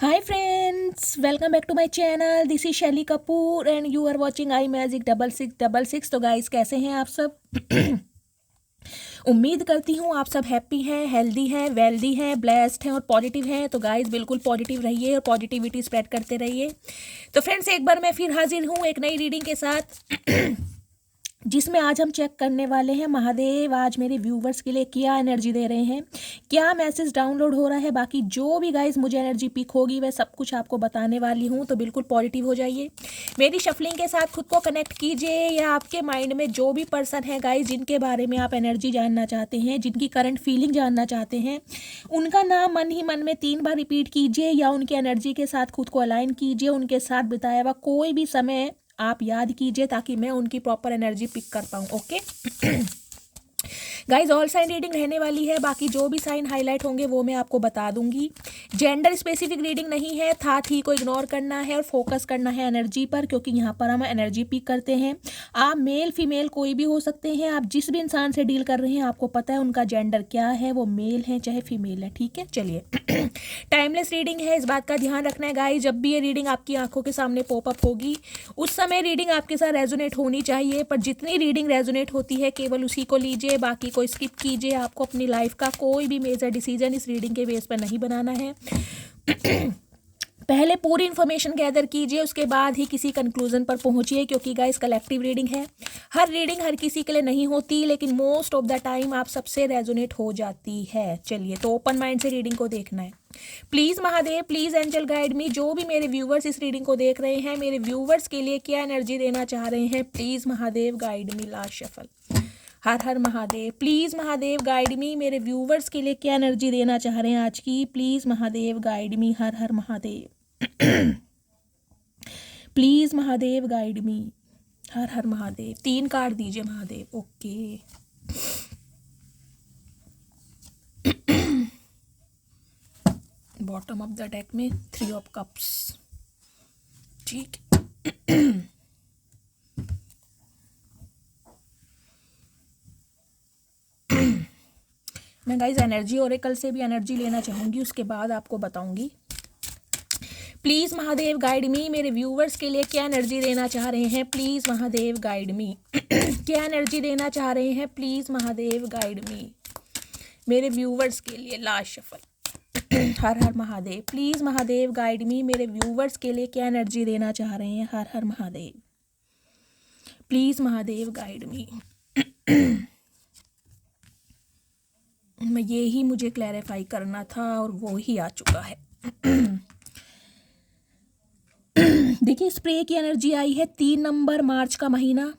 Hi friends, welcome back to my channel. This is Shelly Kapoor and you are watching I magic 6666। तो guys कैसे हैं आप सब? उम्मीद करती हूँ आप सब हैप्पी हैं, हेल्दी हैं, वेल्दी हैं, ब्लेस्ड हैं और पॉजिटिव हैं। तो गाइस बिल्कुल पॉजिटिव रहिए और पॉजिटिविटी स्प्रेड करते रहिए। तो फ्रेंड्स एक बार मैं फिर हाजिर हूँ एक नई रीडिंग के साथ जिसमें आज हम चेक करने वाले हैं महादेव आज मेरे व्यूवर्स के लिए क्या एनर्जी दे रहे हैं, क्या मैसेज डाउनलोड हो रहा है। बाकी जो भी गाइस मुझे एनर्जी पिक होगी वह सब कुछ आपको बताने वाली हूँ। तो बिल्कुल पॉजिटिव हो जाइए, मेरी शफलिंग के साथ खुद को कनेक्ट कीजिए या आपके माइंड में जो भी पर्सन है गाइस जिनके बारे में आप एनर्जी जानना चाहते हैं, जिनकी करंट फीलिंग जानना चाहते हैं, उनका नाम मन ही मन में 3 बार रिपीट कीजिए या उनकी एनर्जी के साथ खुद को अलाइन कीजिए। उनके साथ बिताया हुआ कोई भी समय आप याद कीजिए ताकि मैं उनकी प्रॉपर एनर्जी पिक कर पाऊँ। Okay guys, all sign reading रहने वाली है। बाकी जो भी साइन हाईलाइट होंगे वो मैं आपको बता दूंगी। जेंडर स्पेसिफिक रीडिंग नहीं है, था थी को इग्नोर करना है और फोकस करना है एनर्जी पर, क्योंकि यहाँ पर हम एनर्जी पिक करते हैं। आप मेल फीमेल कोई भी हो सकते हैं। आप जिस भी इंसान से डील कर रहे हैं आपको पता है उनका जेंडर क्या है, वो मेल है चाहे फीमेल है। ठीक है, चलिए टाइमलेस रीडिंग है, इस बात का ध्यान रखना है गाइस। जब भी ये रीडिंग आपकी आंखों के सामने पॉपअप होगी उस समय रीडिंग आपके साथ रेजोनेट होनी चाहिए, पर जितनी रीडिंग रेजोनेट होती है केवल उसी को लीजिए, बाकी को स्किप कीजिए। आपको अपनी लाइफ का कोई भी मेजर डिसीजन इस रीडिंग के बेस पर नहीं बनाना है। पहले पूरी इन्फॉर्मेशन गैदर कीजिए, उसके बाद ही किसी कंक्लूजन पर पहुंचिए, क्योंकि गाइस कलेक्टिव रीडिंग है। हर रीडिंग हर किसी के लिए नहीं होती, लेकिन मोस्ट ऑफ द टाइम आप सबसे रेजोनेट हो जाती है। चलिए, तो ओपन माइंड से रीडिंग को देखना है। Please Mahadev, please angel guide me. जो भी मेरे व्यूवर्स इस रीडिंग को देख रहे हैं, मेरे व्यूवर्स के लिए क्या एनर्जी देना चाह रहे हैं, please Mahadev guide me. Last shuffle. हर हर महादेव। प्लीज़ महादेव गाइड मी। मेरे व्यूवर्स के लिए क्या एनर्जी देना चाह रहे हैं आज की, प्लीज़ महादेव गाइड मी। हर हर Mahadev. Please Mahadev guide me. हर हर महादेव। 3 कार्ड दीजिए Mahadev. Okay, bottom of the deck में 3 ऑफ कप्स। ठीक, मैं गाइज एनर्जी ओरेकल से भी एनर्जी लेना चाहूँगी, उसके बाद आपको बताऊंगी। प्लीज़ महादेव गाइड मी। मेरे व्यूवर्स के लिए क्या एनर्जी देना चाह रहे हैं, प्लीज़ महादेव गाइड मी। क्या एनर्जी देना चाह रहे हैं, प्लीज़ महादेव गाइड मी। मेरे व्यूवर्स के लिए लास्ट शफल। हर हर महादेव। प्लीज़ महादेव गाइड मी। मेरे व्यूवर्स के लिए क्या एनर्जी देना चाह रहे हैं, हर हर Mahadev. Please Mahadev guide me. मैं ये ही मुझे क्लैरिफाई करना था और वो ही आ चुका है। देखिए, स्प्रे की एनर्जी आई है 3 नंबर, मार्च का महीना,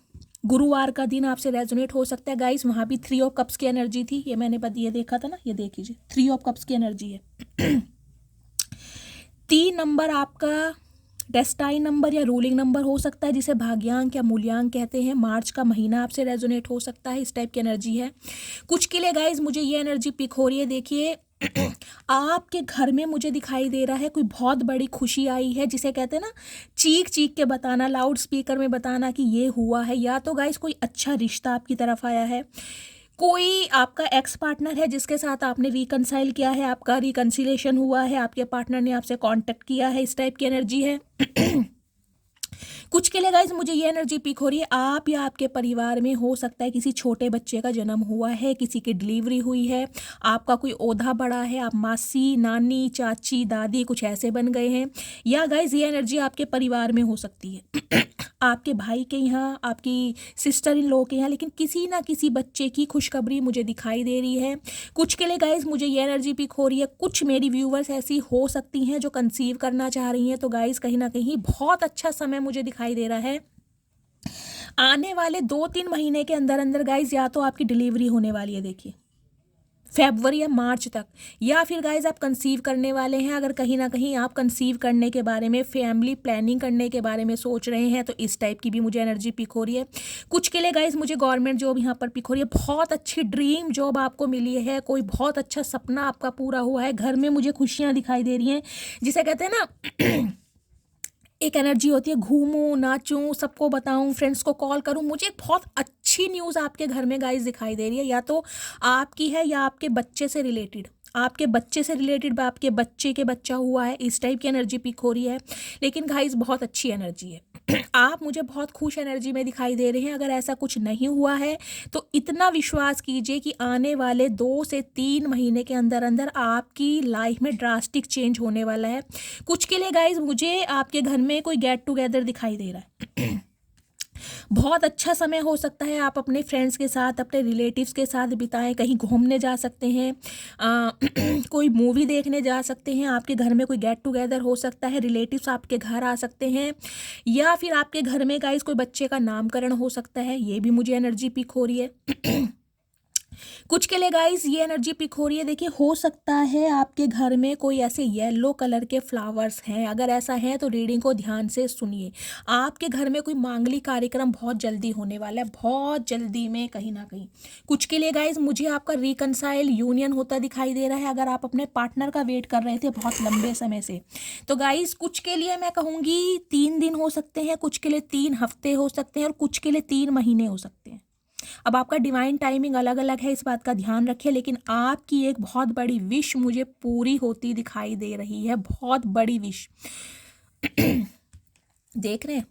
गुरुवार का दिन आपसे रेजोनेट हो सकता है गाइस। वहाँ भी 3 ऑफ कप्स की एनर्जी थी, ये मैंने ये देखा था ना, ये देख लीजिए 3 ऑफ कप्स की एनर्जी है। 3 नंबर आपका डेस्टाइन नंबर या रूलिंग नंबर हो सकता है, जिसे भाग्यांक या मूल्यांक कहते हैं। मार्च का महीना आपसे रेजोनेट हो सकता है, इस टाइप की एनर्जी है। कुछ के लिए गाइज मुझे ये एनर्जी पिक हो रही है। देखिए, आपके घर में मुझे दिखाई दे रहा है कोई बहुत बड़ी खुशी आई है, जिसे कहते हैं ना चीख चीख के बताना, लाउड स्पीकर में बताना कि ये हुआ है। या तो गाइज कोई अच्छा रिश्ता आपकी तरफ आया है, कोई आपका एक्स पार्टनर है जिसके साथ आपने रिकनसाइल किया है, आपका रिकन्सिलेशन हुआ है, आपके पार्टनर ने आपसे कांटेक्ट किया है, इस टाइप की एनर्जी है। कुछ के लिए गाइज मुझे ये एनर्जी पिक हो रही है, आप या आपके परिवार में हो सकता है किसी छोटे बच्चे का जन्म हुआ है, किसी की डिलीवरी हुई है, आपका कोई ओहदा बढ़ा है, आप मासी, नानी, चाची, दादी कुछ ऐसे बन गए हैं। या गाइज ये एनर्जी आपके परिवार में हो सकती है, आपके भाई के यहाँ, आपकी सिस्टर इन लॉ के यहाँ, लेकिन किसी ना किसी बच्चे की खुशखबरी मुझे दिखाई दे रही है। कुछ के लिए गाइज मुझे ये एनर्जी पिक हो रही है, कुछ मेरी व्यूवर्स ऐसी हो सकती हैं जो कंसीव करना चाह रही हैं। तो गाइज कहीं ना कहीं बहुत अच्छा समय मुझे दिखाई दे रहा है। आने वाले 2-3 महीने के अंदर अंदर गाइज या तो आपकी डिलीवरी होने वाली है, देखिए फरवरी या मार्च तक, या फिर गाइज आप कंसीव करने वाले हैं। अगर कहीं ना कहीं आप कंसीव करने के बारे में, फैमिली प्लानिंग करने के बारे में सोच रहे हैं, तो इस टाइप की भी मुझे एनर्जी पिक हो रही है। कुछ के लिए गाइज मुझे गवर्नमेंट जॉब यहाँ पर पिक हो रही है, बहुत अच्छी ड्रीम जॉब आपको मिली है, कोई बहुत अच्छा सपना आपका पूरा हुआ है। घर में मुझे खुशियाँ दिखाई दे रही हैं, जिसे कहते हैं ना एक एनर्जी होती है घूमूं, नाचूं, सबको बताऊं, फ्रेंड्स को कॉल करूं। मुझे एक बहुत अच्छी न्यूज़ आपके घर में गाइस दिखाई दे रही है, या तो आपकी है या आपके बच्चे से रिलेटेड। आपके बच्चे से रिलेटेड, आपके बच्चे के बच्चा हुआ है, इस टाइप की एनर्जी पिक हो रही है। लेकिन गाइस बहुत अच्छी एनर्जी है। आप मुझे बहुत खुश एनर्जी में दिखाई दे रहे हैं। अगर ऐसा कुछ नहीं हुआ है तो इतना विश्वास कीजिए कि आने वाले 2 से 3 महीने के अंदर अंदर आपकी लाइफ में ड्रास्टिक चेंज होने वाला है। कुछ के लिए गाइस मुझे आपके घर में कोई गेट टुगेदर दिखाई दे रहा है। बहुत अच्छा समय हो सकता है, आप अपने फ्रेंड्स के साथ, अपने रिलेटिव्स के साथ बिताएं, कहीं घूमने जा सकते हैं, कोई मूवी देखने जा सकते हैं, आपके घर में कोई गेट टुगेदर हो सकता है, रिलेटिव्स आपके घर आ सकते हैं, या फिर आपके घर में गाइस कोई बच्चे का नामकरण हो सकता है। ये भी मुझे एनर्जी पिक हो रही है। कुछ के लिए गाइस ये एनर्जी पिक हो रही है, देखिए हो सकता है आपके घर में कोई ऐसे येलो कलर के फ्लावर्स हैं। अगर ऐसा है तो रीडिंग को ध्यान से सुनिए। आपके घर में कोई मांगलिक कार्यक्रम बहुत जल्दी होने वाला है, बहुत जल्दी में कहीं ना कहीं। कुछ के लिए गाइस मुझे आपका रिकनसाइल यूनियन होता दिखाई दे रहा है। अगर आप अपने पार्टनर का वेट कर रहे थे बहुत लंबे समय से, तो गाइस कुछ के लिए मैं कहूँगी 3 दिन हो सकते हैं, कुछ के लिए 3 हफ्ते हो सकते हैं, और कुछ के लिए 3 महीने हो सकते हैं। अब आपका डिवाइन टाइमिंग अलग अलग है, इस बात का ध्यान रखिए। लेकिन आपकी एक बहुत बड़ी विश मुझे पूरी होती दिखाई दे रही है, बहुत बड़ी विश। देख रहे हैं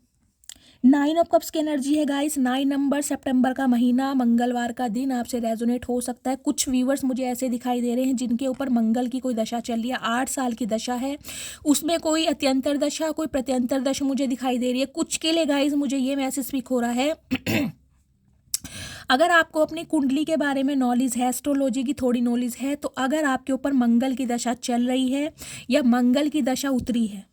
9 ऑफ कप्स की एनर्जी है गाइस। 9 नंबर, सितंबर का महीना, मंगलवार का दिन आपसे रेजोनेट हो सकता है। कुछ व्यूवर्स मुझे ऐसे दिखाई दे रहे हैं जिनके ऊपर मंगल की कोई दशा चल रही है, 8 साल की दशा है, उसमें कोई अत्यंतर दशा, कोई प्रत्यंतर दशा मुझे दिखाई दे रही है। कुछ के लिए गाइस मुझे ये मैसेज पिक हो रहा है अगर आपको अपनी कुंडली के बारे में नॉलेज है, एस्ट्रोलॉजी की थोड़ी नॉलेज है, तो अगर आपके ऊपर मंगल की दशा चल रही है या मंगल की दशा उतरी है,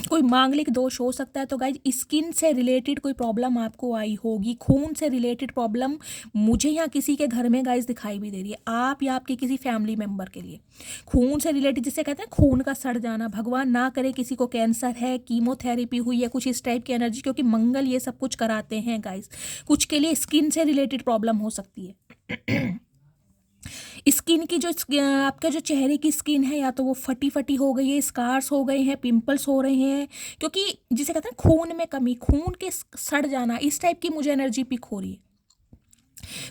कोई मांगलिक दोष हो सकता है। तो गाइज स्किन से रिलेटेड कोई प्रॉब्लम आपको आई होगी, खून से रिलेटेड प्रॉब्लम मुझे यहाँ किसी के घर में गाइज दिखाई भी दे रही है, आप या आपके किसी फैमिली मेंबर के लिए खून से रिलेटेड, जिसे कहते हैं खून का सड़ जाना। भगवान ना करे किसी को कैंसर है, कीमोथेरेपी हुई है, कुछ इस टाइप की एनर्जी, क्योंकि मंगल ये सब कुछ कराते हैं गाइज। कुछ के लिए स्किन से रिलेटेड प्रॉब्लम हो सकती है। स्किन की जो आपका जो चेहरे की स्किन है, या तो वो फटी फटी हो गई है, स्कार्स हो गए हैं, पिंपल्स हो रहे हैं, क्योंकि जिसे कहते हैं खून में कमी, खून के सड़ जाना, इस टाइप की मुझे एनर्जी पिक हो रही है।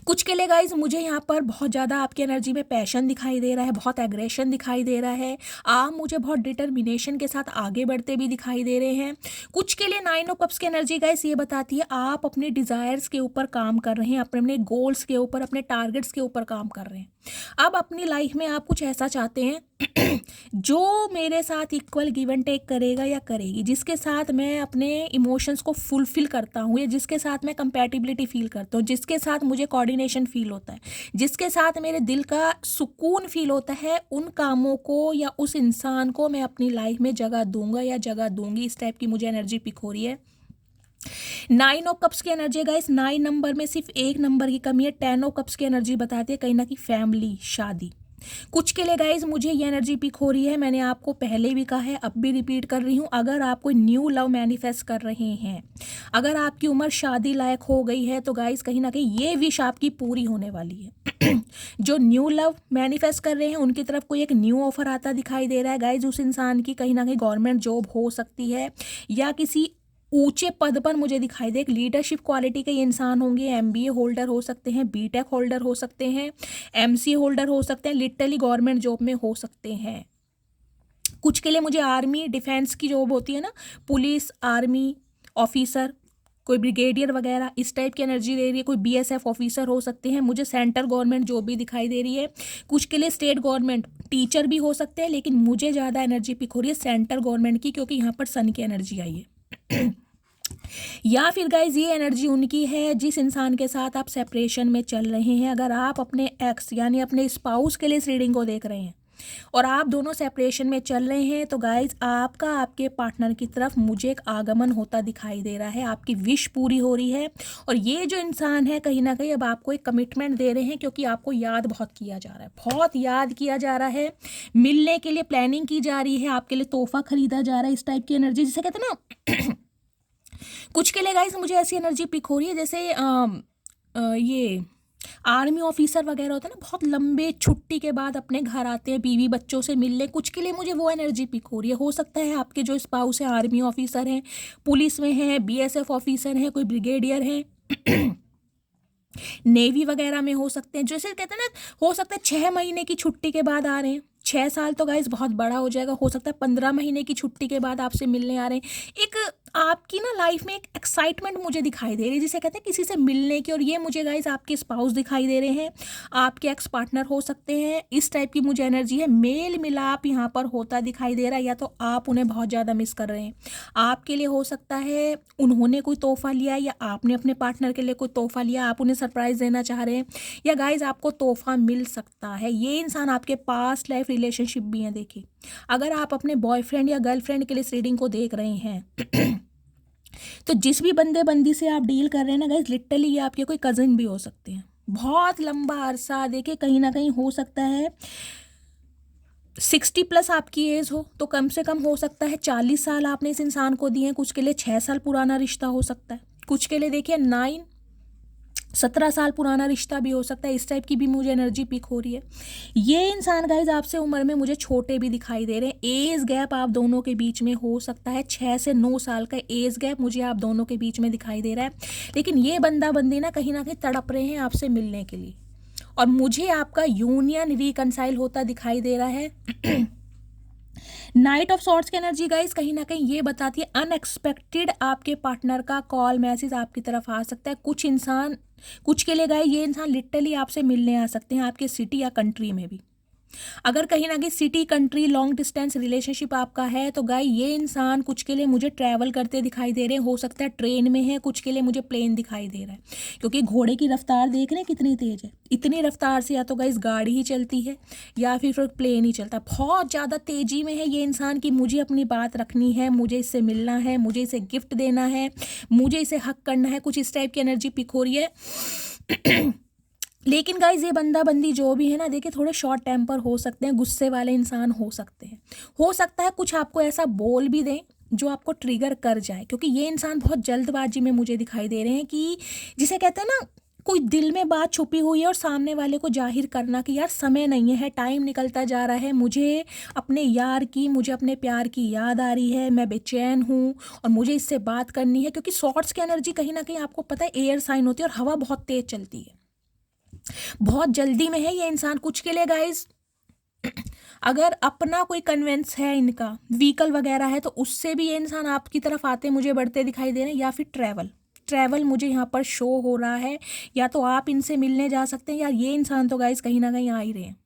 कुछ के लिए गाइज मुझे यहाँ पर बहुत ज़्यादा आपकी एनर्जी में पैशन दिखाई दे रहा है, बहुत एग्रेशन दिखाई दे रहा है, आप मुझे बहुत डिटर्मिनेशन के साथ आगे बढ़ते भी दिखाई दे रहे हैं। कुछ के लिए 9 ऑफ कप्स की एनर्जी गाइज ये बताती है आप अपने डिज़ायर्स के ऊपर काम कर रहे हैं, अपने गोल्स के ऊपर, अपने टारगेट्स के ऊपर काम कर रहे हैं। अब अपनी लाइफ में आप कुछ ऐसा चाहते हैं जो मेरे साथ इक्वल गिव एंड टेक करेगा या करेगी, जिसके साथ मैं अपने इमोशंस को फुलफिल करता हूँ, या जिसके साथ मैं कंपैटिबिलिटी फील करता हूँ, जिसके साथ मुझे कोऑर्डिनेशन फील होता है, जिसके साथ मेरे दिल का सुकून फील होता है, उन कामों को या उस इंसान को मैं अपनी लाइफ में जगह दूंगा या जगह दूंगी। इस टाइप की मुझे एनर्जी पिक हो रही है। 9 ऑफ कप्स की एनर्जी गाइस, 9 नंबर में सिर्फ 1 नंबर की कमी है। 10 ऑफ कप्स की एनर्जी बताती है कहीं ना कहीं फैमिली, शादी। कुछ के लिए गाइज मुझे ये एनर्जी पिक हो रही है, मैंने आपको पहले भी कहा है, अब भी रिपीट कर रही हूँ। अगर आप कोई न्यू लव मैनिफेस्ट कर रहे हैं, अगर आपकी उम्र शादी लायक हो गई है, तो गाइज कहीं ना कहीं ये विश आपकी पूरी होने वाली है। जो न्यू लव मैनिफेस्ट कर रहे हैं उनकी तरफ कोई एक न्यू ऑफर आता दिखाई दे रहा है गाइज। उस इंसान की कहीं ना कहीं गवर्नमेंट जॉब हो सकती है, या किसी ऊंचे पद पर मुझे दिखाई दे, एक लीडरशिप क्वालिटी के ये इंसान होंगे। एमबीए होल्डर हो सकते हैं, बीटेक होल्डर हो सकते हैं, एमसीए होल्डर हो सकते हैं, लिटरली गवर्नमेंट जॉब में हो सकते हैं। कुछ के लिए मुझे आर्मी डिफेंस की जॉब होती है ना, पुलिस, आर्मी ऑफिसर, कोई ब्रिगेडियर वगैरह, इस टाइप की एनर्जी दे रही है। कोई बीएसएफ ऑफिसर हो सकते हैं। मुझे सेंट्रल गवर्नमेंट जॉब भी दिखाई दे रही है। कुछ के लिए स्टेट गवर्नमेंट टीचर भी हो सकते हैं, लेकिन मुझे ज़्यादा एनर्जी पिक हो रही है सेंट्रल गवर्नमेंट की, क्योंकि यहाँ पर सन की एनर्जी आई है। या फिर गाइज ये एनर्जी उनकी है जिस इंसान के साथ आप सेपरेशन में चल रहे हैं। अगर आप अपने एक्स यानी अपने स्पाउस के लिए इस रीडिंग को देख रहे हैं और आप दोनों सेपरेशन में चल रहे हैं, तो गाइज आपका आपके पार्टनर की तरफ मुझे एक आगमन होता दिखाई दे रहा है, आपकी विश पूरी हो रही है। और ये जो इंसान है कहीं ना कहीं अब आपको एक कमिटमेंट दे रहे हैं, क्योंकि आपको याद बहुत किया जा रहा है, बहुत याद किया जा रहा है। मिलने के लिए प्लानिंग की जा रही है, आपके लिए तोहफा खरीदा जा रहा है, इस टाइप की एनर्जी जिसे कहते हैं ना। कुछ के लिए गाइस मुझे ऐसी एनर्जी पिक हो रही है जैसे ये आर्मी ऑफिसर वगैरह होते हैं ना, बहुत लंबे छुट्टी के बाद अपने घर आते हैं बीवी बच्चों से मिलने। कुछ के लिए मुझे वो एनर्जी पिक हो रही है। हो सकता है आपके जो स्पाउस है आर्मी ऑफिसर हैं, पुलिस में हैं, बीएसएफ ऑफिसर हैं, कोई ब्रिगेडियर हैं। नेवी वगैरह में हो सकते हैं, जैसे कहते हैं ना, हो सकता है 6 महीने की छुट्टी के बाद आ रहे हैं। 6 साल तो गाइस बहुत बड़ा हो जाएगा, हो सकता है 15 महीने की छुट्टी के बाद आपसे मिलने आ रहे हैं। एक आपकी ना लाइफ में एक एक्साइटमेंट मुझे दिखाई दे रही है, जिसे कहते हैं किसी से मिलने की, और ये मुझे गाइस आपके स्पाउस दिखाई दे रहे हैं, आपके एक्स पार्टनर हो सकते हैं। इस टाइप की मुझे एनर्जी है, मेल मिलाप यहाँ पर होता दिखाई दे रहा है, या तो आप उन्हें बहुत ज़्यादा मिस कर रहे हैं। आपके लिए हो सकता है उन्होंने कोई तोहफा लिया, या आपने अपने पार्टनर के लिए कोई तोहफा लिया, आप उन्हें सरप्राइज देना चाह रहे हैं, या गाइज आपको तोहफा मिल सकता है। ये इंसान आपके पास्ट लाइफ रिलेशनशिप भी हैं। देखिए, अगर आप अपने बॉयफ्रेंड या गर्लफ्रेंड के लिए इस रीडिंग को देख रहे हैं तो जिस भी बंदे बंदी से आप डील कर रहे हैं ना गाइज, लिटरली ये आपके कोई कज़न भी हो सकते हैं। बहुत लंबा अरसा, देखिए कहीं ना कहीं हो सकता है 60+ आपकी एज हो, तो कम से कम हो सकता है 40 साल आपने इस इंसान को दिए हैं। कुछ के लिए 6 साल पुराना रिश्ता हो सकता है, कुछ के लिए देखिए 17 साल पुराना रिश्ता भी हो सकता है। इस टाइप की भी मुझे एनर्जी पिक हो रही है। ये इंसान गाइज आपसे उम्र में मुझे छोटे भी दिखाई दे रहे हैं। एज गैप आप दोनों के बीच में हो सकता है 6 से 9 साल का एज गैप मुझे आप दोनों के बीच में दिखाई दे रहा है। लेकिन ये बंदा बंदी ना कहीं तड़प रहे हैं आपसे मिलने के लिए, और मुझे आपका यूनियन रिकनसाइल होता दिखाई दे रहा है। नाइट ऑफ सॉर्ट्स की एनर्जी गाइस कहीं ना कहीं ये बताती है अनएक्सपेक्टेड आपके पार्टनर का कॉल मैसेज आपकी तरफ आ सकता है। कुछ के लिए गाइस ये इंसान लिटरली आपसे मिलने आ सकते हैं, आपके सिटी या कंट्री में भी। अगर कहीं ना कहीं city country long distance relationship आपका है, तो गाय ये इंसान कुछ के लिए मुझे ट्रैवल करते दिखाई दे रहे हैं। हो सकता है ट्रेन में है, कुछ के लिए मुझे प्लेन दिखाई दे रहा है, क्योंकि घोड़े की रफ्तार देख रहे हैं कितनी तेज है। इतनी रफ्तार से या तो गाइस गाड़ी ही चलती है या फिर प्लेन ही चलता है। बहुत ज़्यादा तेजी में है ये इंसान कि मुझे अपनी बात रखनी है, मुझे इससे मिलना है, मुझे इसे गिफ्ट देना है, मुझे इसे हक करना है। कुछ इस टाइप की एनर्जी पिक हो रही है। लेकिन गाइज ये बंदा बंदी जो भी है ना, देखिए थोड़े शॉर्ट टेम्पर हो सकते हैं, गुस्से वाले इंसान हो सकते हैं। हो सकता है कुछ आपको ऐसा बोल भी दें जो आपको ट्रिगर कर जाए, क्योंकि ये इंसान बहुत जल्दबाजी में मुझे दिखाई दे रहे हैं, कि जिसे कहते हैं ना कोई दिल में बात छुपी हुई है और सामने वाले को जाहिर करना कि यार समय नहीं है, टाइम निकलता जा रहा है, मुझे अपने यार की, मुझे अपने प्यार की याद आ रही है, मैं बेचैन हूँ और मुझे इससे बात करनी है। क्योंकि शॉर्ट्स की एनर्जी कहीं ना कहीं आपको पता है एयर साइन होती है और हवा बहुत तेज चलती है, बहुत जल्दी में है ये इंसान। कुछ के लिए गाइस अगर अपना कोई कन्वेंस है, इनका व्हीकल वगैरह है, तो उससे भी ये इंसान आपकी तरफ आते मुझे बढ़ते दिखाई दे रहे हैं। या फिर ट्रैवल मुझे यहाँ पर शो हो रहा है, या तो आप इनसे मिलने जा सकते हैं, या ये इंसान तो गाइस कहीं ना कहीं आ ही रहे हैं।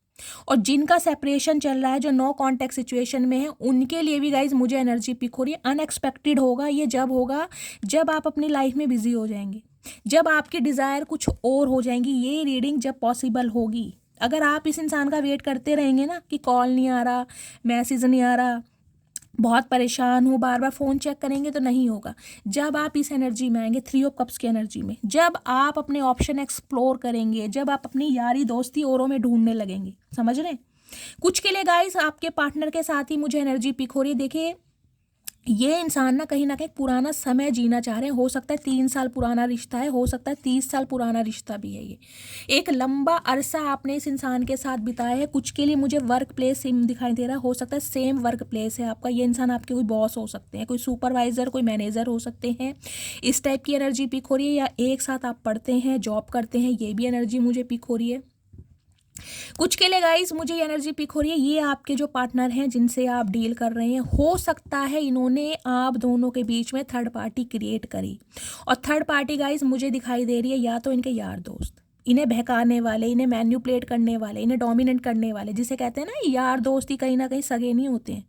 और जिनका सेपरेशन चल रहा है, जो नो कांटेक्ट सिचुएशन में है, उनके लिए भी गाइज मुझे एनर्जी पिक हो रही है। अनएक्सपेक्टेड होगा ये, जब होगा जब आप अपनी लाइफ में बिजी हो जाएंगे, जब आपकी डिज़ायर कुछ और हो जाएंगी। ये रीडिंग जब पॉसिबल होगी, अगर आप इस इंसान का वेट करते रहेंगे ना कि कॉल नहीं आ रहा, मैसेज नहीं आ रहा, बहुत परेशान हूँ, बार बार फ़ोन चेक करेंगे, तो नहीं होगा। जब आप इस एनर्जी में आएंगे, 3 ऑफ कप्स की एनर्जी में, जब आप अपने ऑप्शन एक्सप्लोर करेंगे, जब आप अपनी यारी दोस्ती औरों में ढूंढने लगेंगे, समझ रहे हैं। कुछ के लिए गाइस आपके पार्टनर के साथ ही मुझे एनर्जी पिक हो रही है। देखिए ये इंसान ना कहीं पुराना समय जीना चाह रहे हैं। हो सकता है 3 साल पुराना रिश्ता है, हो सकता है 30 साल पुराना रिश्ता भी है। ये एक लंबा अरसा आपने इस इंसान के साथ बिताया है। कुछ के लिए मुझे वर्क प्लेस सेम दिखाई दे रहा है, हो सकता है सेम वर्क प्लेस है आपका। ये इंसान आपके कोई बॉस हो सकते हैं, कोई सुपरवाइजर, कोई मैनेजर हो सकते हैं। इस टाइप की एनर्जी पिक हो रही है। या एक साथ आप पढ़ते हैं, जॉब करते हैं, ये भी एनर्जी मुझे पिक हो रही है। कुछ के लिए गाइस मुझे ये एनर्जी पिक हो रही है, ये आपके जो पार्टनर हैं जिनसे आप डील कर रहे हैं, हो सकता है इन्होंने आप दोनों के बीच में थर्ड पार्टी क्रिएट करी। और थर्ड पार्टी गाइस मुझे दिखाई दे रही है या तो इनके यार दोस्त, इन्हें बहकाने वाले, इन्हें मैन्युपुलेट करने वाले, इन्हें डोमिनेट करने वाले। जिसे कहते हैं ना यार दोस्ती कहीं ना कहीं सगे नहीं होते हैं।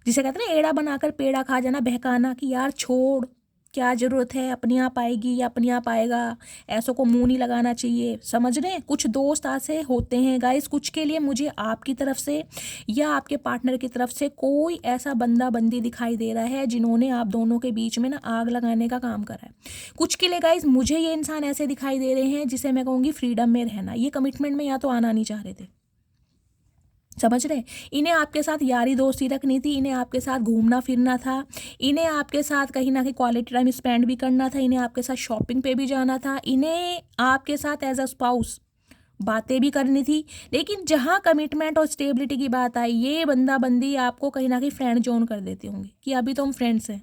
जिसे कहते हैं ना एड़ा बनाकर पेड़ा खा जाना, बहकाना कि यार छोड़, क्या ज़रूरत है, अपने आप आएगी या अपने आप आएगा, ऐसों को मुंह नहीं लगाना चाहिए। समझ रहे हैं, कुछ दोस्त ऐसे होते हैं गाइस। कुछ के लिए मुझे आपकी तरफ से या आपके पार्टनर की तरफ से कोई ऐसा बंदा बंदी दिखाई दे रहा है जिन्होंने आप दोनों के बीच में ना आग लगाने का काम करा है। कुछ के लिए गाइस मुझे ये इंसान ऐसे दिखाई दे रहे हैं जिसे मैं कहूँगी फ्रीडम में रहना। ये कमिटमेंट में या तो आना नहीं चाह रहे थे, समझ रहे हैं। इन्हें आपके साथ यारी दोस्ती रखनी थी, इन्हें आपके साथ घूमना फिरना था, इन्हें आपके साथ कहीं ना कहीं क्वालिटी टाइम स्पेंड भी करना था, इन्हें आपके साथ शॉपिंग पे भी जाना था, इन्हें आपके साथ एज अ स्पाउस बातें भी करनी थी। लेकिन जहाँ कमिटमेंट और स्टेबिलिटी की बात आई, ये बंदा बंदी आपको कहीं ना कहीं फ्रेंड जोन कर देते होंगे कि अभी तो हम फ्रेंड्स हैं,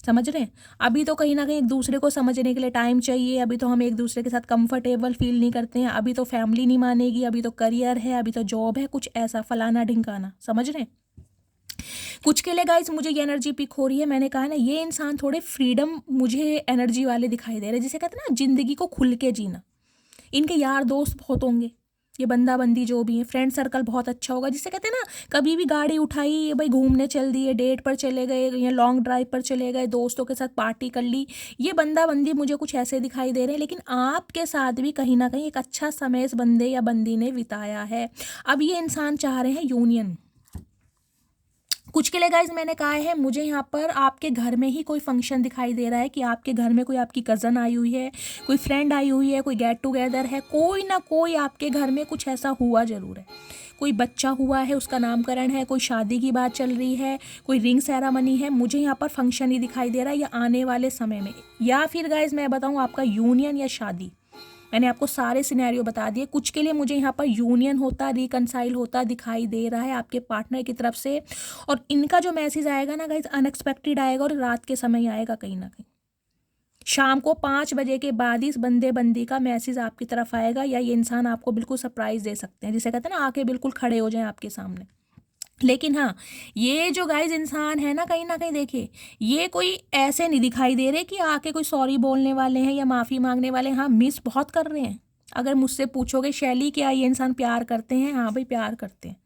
समझ रहे हैं? अभी तो कहीं ना कहीं एक दूसरे को समझने के लिए टाइम चाहिए, अभी तो हम एक दूसरे के साथ कंफर्टेबल फील नहीं करते हैं, अभी तो फैमिली नहीं मानेगी, अभी तो करियर है, अभी तो जॉब है, कुछ ऐसा फलाना ढिंकाना, समझ रहे हैं? कुछ के लिए गाइस मुझे ये एनर्जी पिक हो रही है, मैंने कहा ना ये इंसान थोड़े फ्रीडम मुझे एनर्जी वाले दिखाई दे रहे हैं, जिसे कहते हैं ना जिंदगी को खुल के जीना। इनके यार दोस्त बहुत होंगे, ये बंदा बंदी जो भी है, फ्रेंड सर्कल बहुत अच्छा होगा, जिसे कहते हैं ना कभी भी गाड़ी उठाई भाई घूमने चल दिए, डेट पर चले गए या लॉन्ग ड्राइव पर चले गए, दोस्तों के साथ पार्टी कर ली, ये बंदा बंदी मुझे कुछ ऐसे दिखाई दे रहे हैं। लेकिन आपके साथ भी कहीं ना कहीं एक अच्छा समय इस बंदे या बंदी ने बिताया है। अब ये इंसान चाह रहे हैं यूनियन। कुछ के लिए गाइज मैंने कहा है मुझे यहाँ पर आपके घर में ही कोई फंक्शन दिखाई दे रहा है कि आपके घर में कोई आपकी कज़न आई हुई है, कोई फ्रेंड आई हुई है, कोई गेट टुगेदर है, कोई ना कोई आपके घर में कुछ ऐसा हुआ ज़रूर है। कोई बच्चा हुआ है, उसका नामकरण है, कोई शादी की बात चल रही है, कोई रिंग सेरामनी है, मुझे यहाँ पर फंक्शन ही दिखाई दे रहा है या आने वाले समय में, या फिर गाइज मैं बताऊँ आपका यूनियन या शादी। मैंने आपको सारे सिनेरियो बता दिए। कुछ के लिए मुझे यहाँ पर यूनियन होता, रिकनसाइल होता दिखाई दे रहा है आपके पार्टनर की तरफ से, और इनका जो मैसेज आएगा ना गाइज अनएक्सपेक्टेड आएगा और रात के समय आएगा, कहीं ना कहीं शाम को 5 बजे के बाद ही इस बंदे बंदी का मैसेज आपकी तरफ आएगा, या ये इंसान आपको बिल्कुल सरप्राइज दे सकते हैं, जिसे कहते हैं ना आके बिल्कुल खड़े हो जाएं आपके सामने। लेकिन हाँ, ये जो गाइज इंसान है ना कहीं देखिए, ये कोई ऐसे नहीं दिखाई दे रहे कि आके कोई सॉरी बोलने वाले हैं या माफ़ी मांगने वाले हैं। हाँ, मिस बहुत कर रहे हैं। अगर मुझसे पूछोगे शैली क्या ये इंसान प्यार करते हैं, हाँ भाई प्यार करते हैं,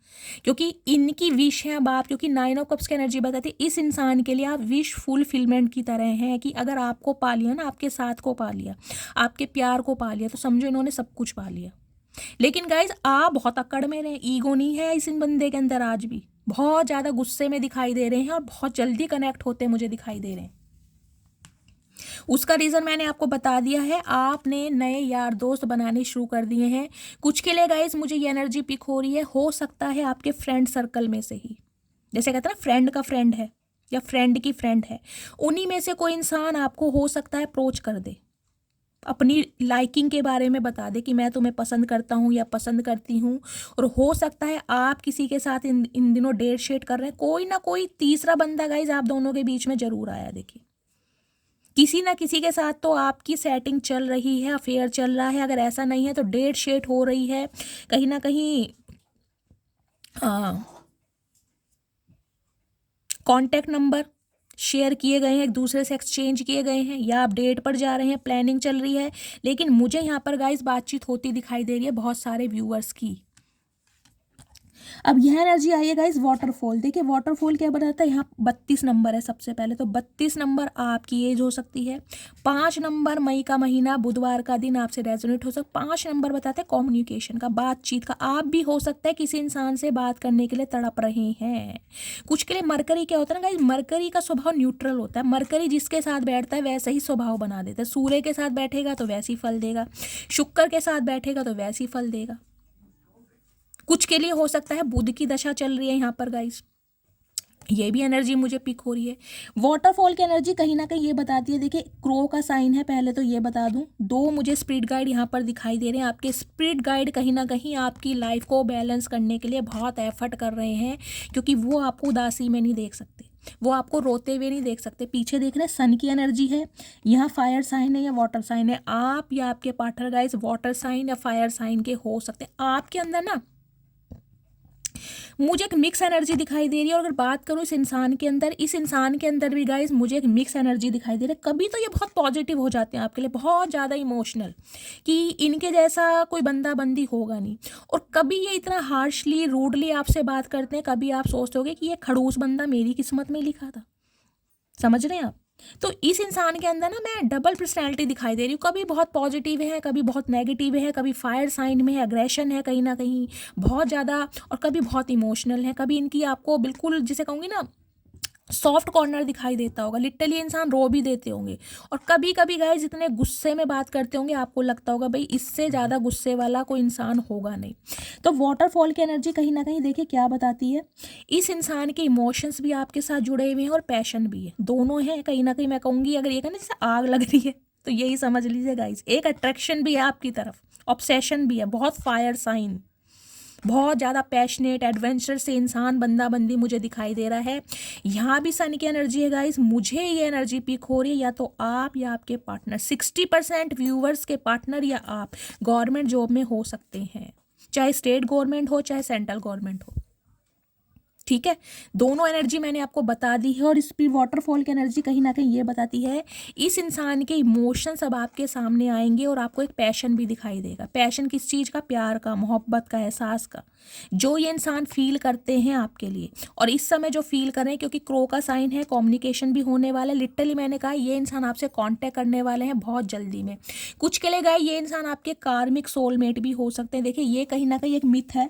क्योंकि इनकी विश है अब आप, क्योंकि 9 ऑफ कप्स की एनर्जी बताती है इस इंसान के लिए आप विश फुलफिलमेंट की तरह हैं, कि अगर आपको पा लिया ना, आपके साथ को पा लिया, आपके प्यार को पा लिया, तो समझो इन्होंने सब कुछ पा लिया। लेकिन गाइज आप बहुत अकड़ में रहे, ईगो नहीं है इस इन बंदे के अंदर, आज भी बहुत ज़्यादा गुस्से में दिखाई दे रहे हैं और बहुत जल्दी कनेक्ट होते मुझे दिखाई दे रहे हैं। उसका रीज़न मैंने आपको बता दिया है, आपने नए यार दोस्त बनाने शुरू कर दिए हैं। कुछ के लिए गाइज मुझे ये एनर्जी पिक हो रही है, हो सकता है आपके फ्रेंड सर्कल में से ही, जैसे कहते हैं ना फ्रेंड का फ्रेंड है या फ्रेंड की फ्रेंड है, उन्हीं में से कोई इंसान आपको हो सकता है अप्रोच कर दे, अपनी लाइकिंग के बारे में बता दे कि मैं तुम्हें पसंद करता हूँ या पसंद करती हूँ। और हो सकता है आप किसी के साथ इन दिनों डेट शेट कर रहे हैं, कोई ना कोई तीसरा बंदा गाइज आप दोनों के बीच में जरूर आया। देखिए किसी ना किसी के साथ तो आपकी सेटिंग चल रही है, अफेयर चल रहा है, अगर ऐसा नहीं है तो डेट शेट हो रही है कहीं ना कहीं, कॉन्टैक्ट नंबर शेयर किए गए हैं, एक दूसरे से एक्सचेंज किए गए हैं, या आप डेट पर जा रहे हैं, प्लानिंग चल रही है। लेकिन मुझे यहाँ पर गाइस बातचीत होती दिखाई दे रही है बहुत सारे व्यूअर्स की। अब यह एनर्जी आई है गाइस वाटरफॉल। देखिए वाटरफॉल क्या बताता है, यहाँ 32 नंबर है सबसे पहले तो, 32 नंबर आपकी एज हो सकती है, 5 नंबर मई का महीना बुधवार का दिन आपसे रेजोनेट हो सकता है, 5 नंबर बताते हैं कम्युनिकेशन का, बातचीत का। आप भी हो सकता है किसी इंसान से बात करने के लिए तड़प रहे हैं। कुछ के लिए मरकरी क्या होता है ना गाइस, मरकरी का स्वभाव न्यूट्रल होता है, मरकरी जिसके साथ बैठता है वैसा ही स्वभाव बना देता है, सूर्य के साथ बैठेगा तो वैसी फल देगा, शुक्र के साथ बैठेगा तो वैसी फल देगा। कुछ के लिए हो सकता है बुध की दशा चल रही है यहाँ पर गाइस, ये भी एनर्जी मुझे पिक हो रही है। वाटरफॉल की एनर्जी कहीं ना कहीं ये बताती है, देखिए क्रो का साइन है, पहले तो ये बता दूं, 2 मुझे स्पिरिट गाइड यहाँ पर दिखाई दे रहे हैं। आपके स्पिरिट गाइड कहीं ना कहीं आपकी लाइफ को बैलेंस करने के लिए बहुत एफर्ट कर रहे हैं, क्योंकि वो आपको उदासी में नहीं देख सकते, वो आपको रोते हुए नहीं देख सकते। पीछे देख रहे हैं सन की एनर्जी है, यहाँ फायर साइन है या वाटर साइन है, आप या आपके पार्टनर गाइस वाटर साइन या फायर साइन के हो सकते हैं। आपके अंदर ना मुझे एक मिक्स एनर्जी दिखाई दे रही है, और अगर बात करूँ इस इंसान के अंदर, इस इंसान के अंदर भी गाइस मुझे एक मिक्स एनर्जी दिखाई दे रही है। कभी तो ये बहुत पॉजिटिव हो जाते हैं आपके लिए, बहुत ज़्यादा इमोशनल, कि इनके जैसा कोई बंदा बंदी होगा नहीं, और कभी ये इतना हार्शली रूडली आपसे बात करते हैं, कभी आप सोचते होगे कि ये खड़ूस बंदा मेरी किस्मत में लिखा था। समझ रहे हैं आप? तो इस इंसान के अंदर ना मैं डबल पर्सनैलिटी दिखाई दे रही हूँ, कभी बहुत पॉजिटिव है, कभी बहुत नेगेटिव है, कभी फायर साइन में है, अग्रेशन है कहीं ना कहीं बहुत ज़्यादा, और कभी बहुत इमोशनल है, कभी इनकी आपको बिल्कुल जिसे कहूँगी ना सॉफ्ट कॉर्नर दिखाई देता होगा, लिटरली इंसान रो भी देते होंगे, और कभी कभी गाइस इतने गुस्से में बात करते होंगे आपको लगता होगा भाई इससे ज़्यादा गुस्से वाला कोई इंसान होगा नहीं। तो वाटरफॉल की एनर्जी कहीं ना कहीं देखिए क्या बताती है, इस इंसान के इमोशंस भी आपके साथ जुड़े हुए हैं और पैशन भी है, दोनों हैं कहीं ना कहीं। मैं कहूँगी अगर ये कहना जैसे आग लग रही है तो यही समझ लीजिए गाइस, एक अट्रैक्शन भी है आपकी तरफ, ऑब्सेशन भी है, बहुत फायर साइन, बहुत ज़्यादा पैशनेट एडवेंचर से इंसान बंदा बंदी मुझे दिखाई दे रहा है। यहाँ भी सन की एनर्जी है गाइस। मुझे ये एनर्जी पिक हो रही है या तो आप या आपके पार्टनर। 60% व्यूवर्स के पार्टनर या आप गवर्नमेंट जॉब में हो सकते हैं, चाहे स्टेट गवर्नमेंट हो चाहे सेंट्रल गवर्नमेंट हो। ठीक है, दोनों एनर्जी मैंने आपको बता दी है। और इस पे वाटरफॉल की एनर्जी कहीं ना कहीं ये बताती है इस इंसान के इमोशंस अब आपके सामने आएंगे और आपको एक पैशन भी दिखाई देगा। पैशन किस चीज़ का? प्यार का, मोहब्बत का, एहसास का, जो ये इंसान फील करते हैं आपके लिए। और इस समय जो फील कर रहे हैं, क्योंकि क्रो का साइन है, कम्युनिकेशन भी होने वाला है। लिटरली मैंने कहा ये इंसान आपसे कॉन्टैक्ट करने वाले हैं बहुत जल्दी में। कुछ के लिए गाय ये इंसान आपके कार्मिक सोलमेट भी हो सकते हैं। देखिए ये कहीं ना कहीं एक मिथ है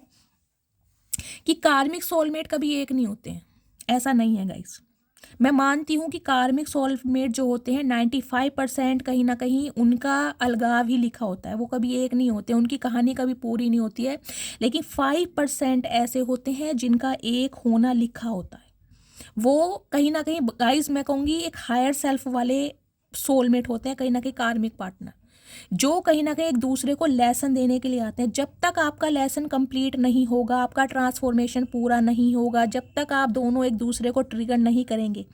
कि कार्मिक सोलमेट कभी एक नहीं होते हैं, ऐसा नहीं है गाइस। मैं मानती हूँ कि कार्मिक सोलमेट जो होते हैं 95% कहीं ना कहीं उनका अलगाव ही लिखा होता है, वो कभी एक नहीं होते, उनकी कहानी कभी पूरी नहीं होती है। लेकिन 5% ऐसे होते हैं जिनका एक होना लिखा होता है। वो कहीं ना कहीं गाइस मैं कहूँगी एक हायर सेल्फ वाले सोलमेट होते हैं, कहीं ना कहीं कार्मिक पार्टनर, जो कहीं ना कहीं एक दूसरे को लेसन देने के लिए आते हैं। जब तक आपका लेसन कंप्लीट नहीं होगा, आपका ट्रांसफॉर्मेशन पूरा नहीं होगा, जब तक आप दोनों एक दूसरे को ट्रिगर नहीं करेंगे,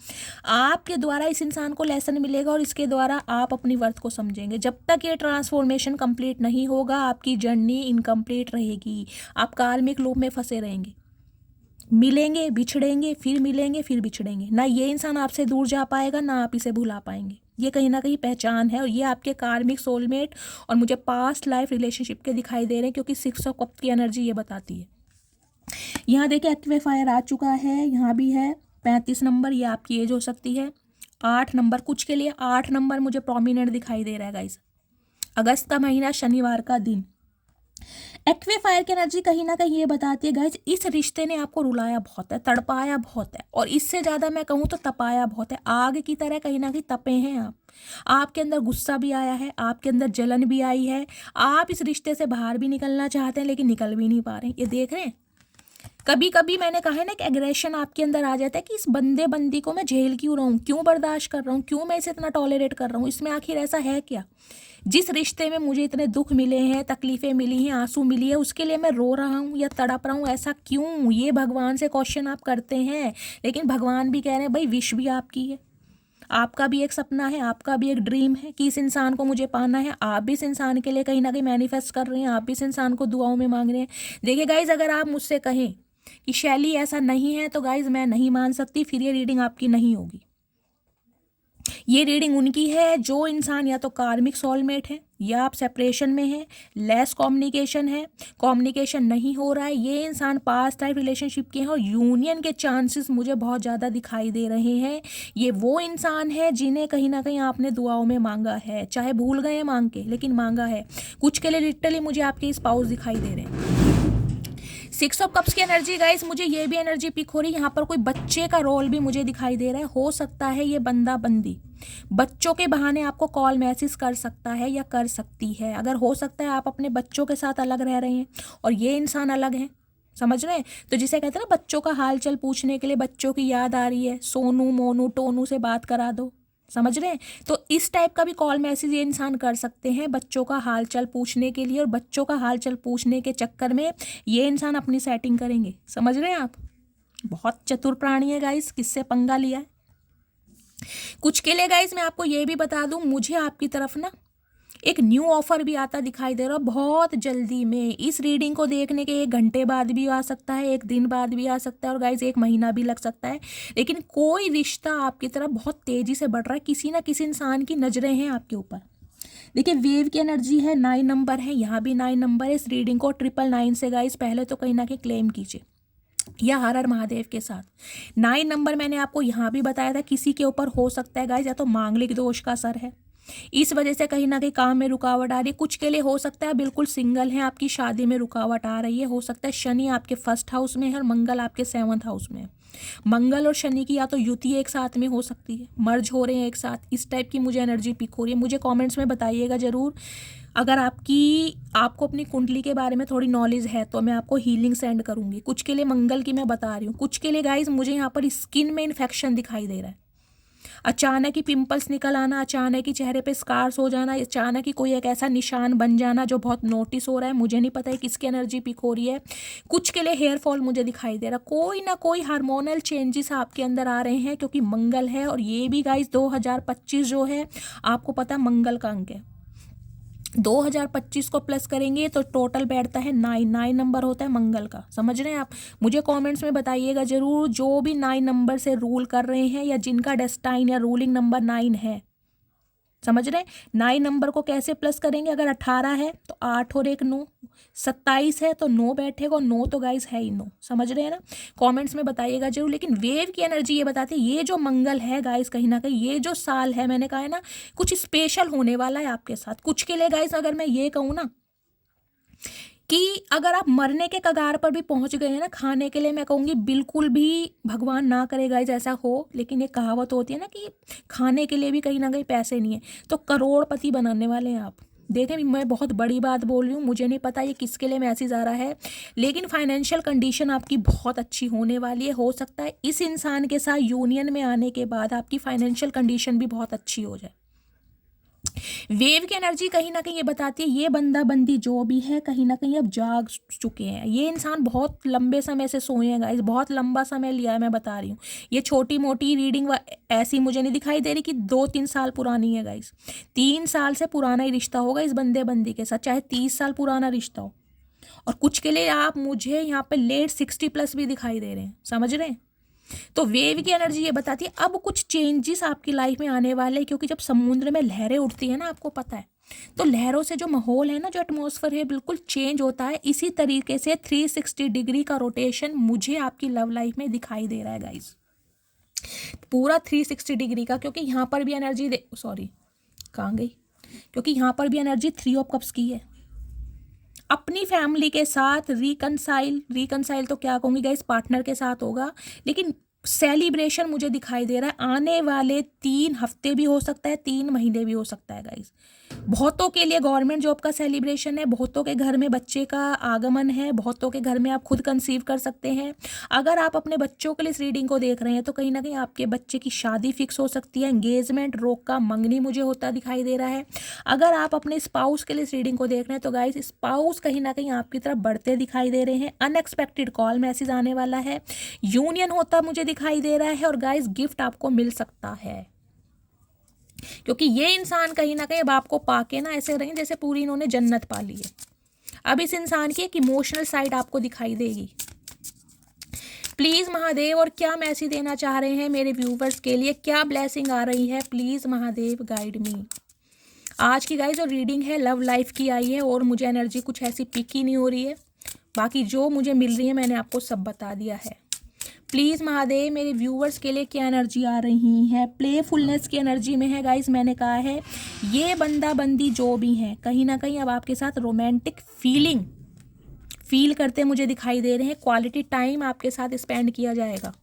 आपके द्वारा इस इंसान को लेसन मिलेगा और इसके द्वारा आप अपनी वर्थ को समझेंगे। जब तक ये ट्रांसफॉर्मेशन कंप्लीट नहीं होगा, आपकी जर्नी इनकम्प्लीट रहेगी। आप कार्मिक लूप में फंसे रहेंगे, मिलेंगे, बिछड़ेंगे, फिर मिलेंगे, फिर बिछड़ेंगे। ना ये इंसान आपसे दूर जा पाएगा, ना आप इसे भुला पाएंगे। ये कहीं ना कहीं पहचान है और ये आपके कार्मिक सोलमेट और मुझे पास्ट लाइफ रिलेशनशिप के दिखाई दे रहे हैं, क्योंकि 6 ऑफ कप्स की एनर्जी ये बताती है। यहाँ देखिए एक्टिवेफायर आ चुका है, यहाँ भी है 35 नंबर, ये आपकी एज हो सकती है। 8 नंबर, कुछ के लिए 8 नंबर मुझे प्रोमिनेंट दिखाई दे रहा है गाइस। अगस्त का महीना, शनिवार का दिन। एक्वेफायर की एनर्जी कहीं ना कहीं ये बताती है गाइज इस रिश्ते ने आपको रुलाया बहुत है, तड़पाया बहुत है, और इससे ज़्यादा मैं कहूँ तो तपाया बहुत है। आग की तरह कहीं ना कहीं तपे हैं आप। आपके अंदर गुस्सा भी आया है, आपके अंदर जलन भी आई है। आप इस रिश्ते से बाहर भी निकलना चाहते हैं लेकिन निकल भी नहीं पा रहे हैं। ये देख रहे हैं, कभी कभी मैंने कहा है ना कि एग्रेशन आपके अंदर आ जाता है कि इस बंदे बंदी को मैं झेल क्यों रहा हूँ, क्यों बर्दाश्त कर रहा हूँ, क्यों मैं इसे इतना टॉलरेट कर रहा हूँ, इसमें आखिर ऐसा है क्या? जिस रिश्ते में मुझे इतने दुख मिले हैं, तकलीफ़ें मिली हैं, आंसू मिली है, उसके लिए मैं रो रहा हूँ या तड़प रहा हूँ, ऐसा क्यों? ये भगवान से क्वेश्चन आप करते हैं, लेकिन भगवान भी कह रहे हैं भाई विश भी आपकी है, आपका भी एक सपना है, आपका भी एक ड्रीम है कि इस इंसान को मुझे पाना है। आप भी इस इंसान के लिए कहीं ना कहीं मैनिफेस्ट कर रहे हैं, आप भी इस इंसान को दुआओं में मांग रहे हैं। देखिए गाइज, अगर आप मुझसे कहें कि शैली ऐसा नहीं है तो गाइज मैं नहीं मान सकती, फिर ये रीडिंग आपकी नहीं होगी। ये रीडिंग उनकी है जो इंसान या तो कार्मिक सोलमेट है या आप सेपरेशन में हैं, लेस कम्युनिकेशन है, कम्युनिकेशन नहीं हो रहा है, ये इंसान पास्ट टाइप रिलेशनशिप के हैं और यूनियन के चांसेस मुझे बहुत ज़्यादा दिखाई दे रहे हैं। ये वो इंसान है जिन्हें कहीं ना कहीं आपने दुआओं में मांगा है, चाहे भूल गए मांग के, लेकिन मांगा है। कुछ के लिए लिटरली मुझे आपके स्पाउस दिखाई दे रहे हैं। 6 ऑफ कप्स की एनर्जी गाइस, मुझे ये भी एनर्जी पिक हो रही है। यहाँ पर कोई बच्चे का रोल भी मुझे दिखाई दे रहा है। हो सकता है ये बंदा बंदी बच्चों के बहाने आपको कॉल मैसेज कर सकता है या कर सकती है। अगर हो सकता है आप अपने बच्चों के साथ अलग रह रहे हैं और ये इंसान अलग है, समझ रहे हैं? तो जिसे कहते हैं ना बच्चों का हाल चाल पूछने के लिए बच्चों की याद आ रही है, सोनू मोनू टोनू से बात करा दो, समझ रहे हैं? तो इस टाइप का भी कॉल मैसेज ये इंसान कर सकते हैं बच्चों का हाल चाल पूछने के लिए, और बच्चों का हाल चाल पूछने के चक्कर में ये इंसान अपनी सेटिंग करेंगे। समझ रहे हैं आप? बहुत चतुर प्राणी है गाइस, किससे पंगा लिया है। कुछ के लिए गाइस मैं आपको ये भी बता दूं, मुझे आपकी तरफ ना एक न्यू ऑफर भी आता दिखाई दे रहा है बहुत जल्दी में। इस रीडिंग को देखने के 1 घंटे बाद भी आ सकता है, 1 दिन बाद भी आ सकता है, और गाइज 1 महीना भी लग सकता है। लेकिन कोई रिश्ता आपकी तरफ बहुत तेजी से बढ़ रहा है, किसी ना किसी इंसान की नजरें हैं आपके ऊपर। देखिए वेव की एनर्जी है, 9 नंबर है, यहाँ भी 9 नंबर है। इस रीडिंग को 999 से गाइज पहले तो कहीं ना कहीं क्लेम कीजिए, या हर हर महादेव के साथ। 9 नंबर मैंने आपको यहाँ भी बताया था, किसी के ऊपर हो सकता है गाइज या तो मांगलिक दोष का असर है, इस वजह से कहीं ना कहीं काम में रुकावट आ रही है। कुछ के लिए हो सकता है बिल्कुल सिंगल हैं, आपकी शादी में रुकावट आ रही है। हो सकता है शनि आपके 1st हाउस में है और मंगल आपके 7th हाउस में है। मंगल और शनि की या तो युति एक साथ में हो सकती है, मर्ज हो रहे हैं एक साथ, इस टाइप की मुझे एनर्जी पिक हो रही है। मुझे कमेंट्स में बताइएगा ज़रूर, अगर आपको अपनी कुंडली के बारे में थोड़ी नॉलेज है तो मैं आपको हीलिंग सेंड करूंगी। कुछ के लिए मंगल की मैं बता रही हूँ, कुछ के लिए गाइज मुझे यहाँ पर स्किन में इन्फेक्शन दिखाई दे रहा है। अचानक ही पिंपल्स निकल आना, अचानक ही चेहरे पे स्कार्स हो जाना, अचानक ही कोई एक ऐसा निशान बन जाना जो बहुत नोटिस हो रहा है। मुझे नहीं पता है किसकी एनर्जी पिक हो रही है। कुछ के लिए हेयर फॉल मुझे दिखाई दे रहा, कोई ना कोई हार्मोनल चेंजेस आपके अंदर आ रहे हैं, क्योंकि मंगल है। और ये भी गाइस 2025 जो है आपको पता मंगल का अंक है। 2025 को प्लस करेंगे तो टोटल बैठता है 9 नंबर होता है मंगल का। समझ रहे हैं आप? मुझे कमेंट्स में बताइएगा जरूर, जो भी 9 नंबर से रूल कर रहे हैं या जिनका डेस्टाइन या रूलिंग नंबर 9 है। समझ रहे हैं? 9 नंबर को कैसे प्लस करेंगे? अगर 18 है तो 8 और 1 9, 27 है तो 9 बैठेगा, और 9 तो गाइस है ही 9। समझ रहे हैं ना? कमेंट्स में बताइएगा जरूर। लेकिन वेव की एनर्जी ये बताती है, ये जो मंगल है गाइस, कहीं ना कहीं ये जो साल है, मैंने कहा है ना, कुछ स्पेशल होने वाला है आपके साथ। कुछ के लिए गाइस अगर मैं ये कहूँ ना कि अगर आप मरने के कगार पर भी पहुंच गए हैं ना, खाने के लिए मैं कहूँगी बिल्कुल भी भगवान ना करे गाइस ऐसा हो। लेकिन एक कहावत होती है ना कि खाने के लिए भी कहीं ना कहीं पैसे नहीं है, तो करोड़पति बनाने वाले हैं आप। देखें, मैं बहुत बड़ी बात बोल रही हूँ, मुझे नहीं पता ये किसके लिए मैसेज आ रहा है, लेकिन फाइनेंशियल कंडीशन आपकी बहुत अच्छी होने वाली है। हो सकता है इस इंसान के साथ यूनियन में आने के बाद आपकी फाइनेंशियल कंडीशन भी बहुत अच्छी हो जाए। वेव की एनर्जी कहीं ना कहीं ये बताती है, ये बंदा बंदी जो भी है कहीं ना कहीं अब जाग चुके हैं। ये इंसान बहुत लंबे समय से सोए हैं गाइस, बहुत लंबा समय लिया है, मैं बता रही हूँ। ये छोटी मोटी रीडिंग ऐसी मुझे नहीं दिखाई दे रही कि 2-3 साल पुरानी है गाइस। 3 साल से पुराना ही रिश्ता होगा इस बंदे बंदी के साथ, चाहे 30 साल पुराना रिश्ता हो। और कुछ के लिए आप मुझे यहाँ पे लेट 60 प्लस भी दिखाई दे रहे हैं। समझ रहे हैं? तो वेव की एनर्जी ये बताती है अब कुछ चेंजेस आपकी लाइफ में आने वाले हैं, क्योंकि जब समुद्र में लहरें उठती है ना, आपको पता है, तो लहरों से जो माहौल है ना, जो एटमॉस्फेयर है, बिल्कुल चेंज होता है। इसी तरीके से 360 डिग्री का रोटेशन मुझे आपकी लव लाइफ में दिखाई दे रहा है गाइस, पूरा 360 डिग्री का। क्योंकि यहाँ पर भी एनर्जी सॉरी कहाँ गई, क्योंकि यहाँ पर भी एनर्जी 3 ऑफ कप्स की है। अपनी फैमिली के साथ रिकनसाइल तो क्या कहूँगी गाइस, पार्टनर के साथ होगा, लेकिन सेलिब्रेशन मुझे दिखाई दे रहा है आने वाले 3 हफ्ते भी हो सकता है, 3 महीने भी हो सकता है गाइस। बहुतों के लिए गवर्नमेंट जॉब का सेलिब्रेशन है, बहुतों के घर में बच्चे का आगमन है, बहुतों के घर में आप खुद कंसीव कर सकते हैं। अगर आप अपने बच्चों के लिए इस रीडिंग को देख रहे हैं तो कहीं ना कहीं आपके बच्चे की शादी फिक्स हो सकती है। एंगेजमेंट, रोका, मंगनी मुझे होता दिखाई दे रहा है। अगर आप अपने स्पाउस के लिए इस रीडिंग को देख रहे हैं तो गाइस स्पाउस कहीं ना कहीं आपकी तरफ बढ़ते दिखाई दे रहे हैं। अनएक्सपेक्टेड कॉल मैसेज आने वाला है, यूनियन होता मुझे दिखाई दे रहा है, और गाइस गिफ्ट आपको मिल सकता है। क्योंकि ये इंसान कहीं ना कहीं अब आपको पाके ना ऐसे रहेंगे जैसे पूरी इन्होंने जन्नत पा ली है। अब इस इंसान की एक इमोशनल साइड आपको दिखाई देगी। प्लीज महादेव, और क्या मैसेज देना चाह रहे हैं मेरे व्यूवर्स के लिए, क्या ब्लेसिंग आ रही है, प्लीज महादेव गाइड मी। आज की गाइस जो रीडिंग है लव लाइफ की आई है, और मुझे एनर्जी कुछ ऐसी पिक ही नहीं हो रही है। बाकी जो मुझे मिल रही है मैंने आपको सब बता दिया है। प्लीज़ महादेव मेरे व्यूवर्स के लिए क्या एनर्जी आ रही है। प्लेफुलनेस की एनर्जी में है गाइस, मैंने कहा है ये बंदा बंदी जो भी हैं कहीं ना कहीं अब आपके साथ रोमांटिक फील करते मुझे दिखाई दे रहे हैं। क्वालिटी टाइम आपके साथ स्पेंड किया जाएगा।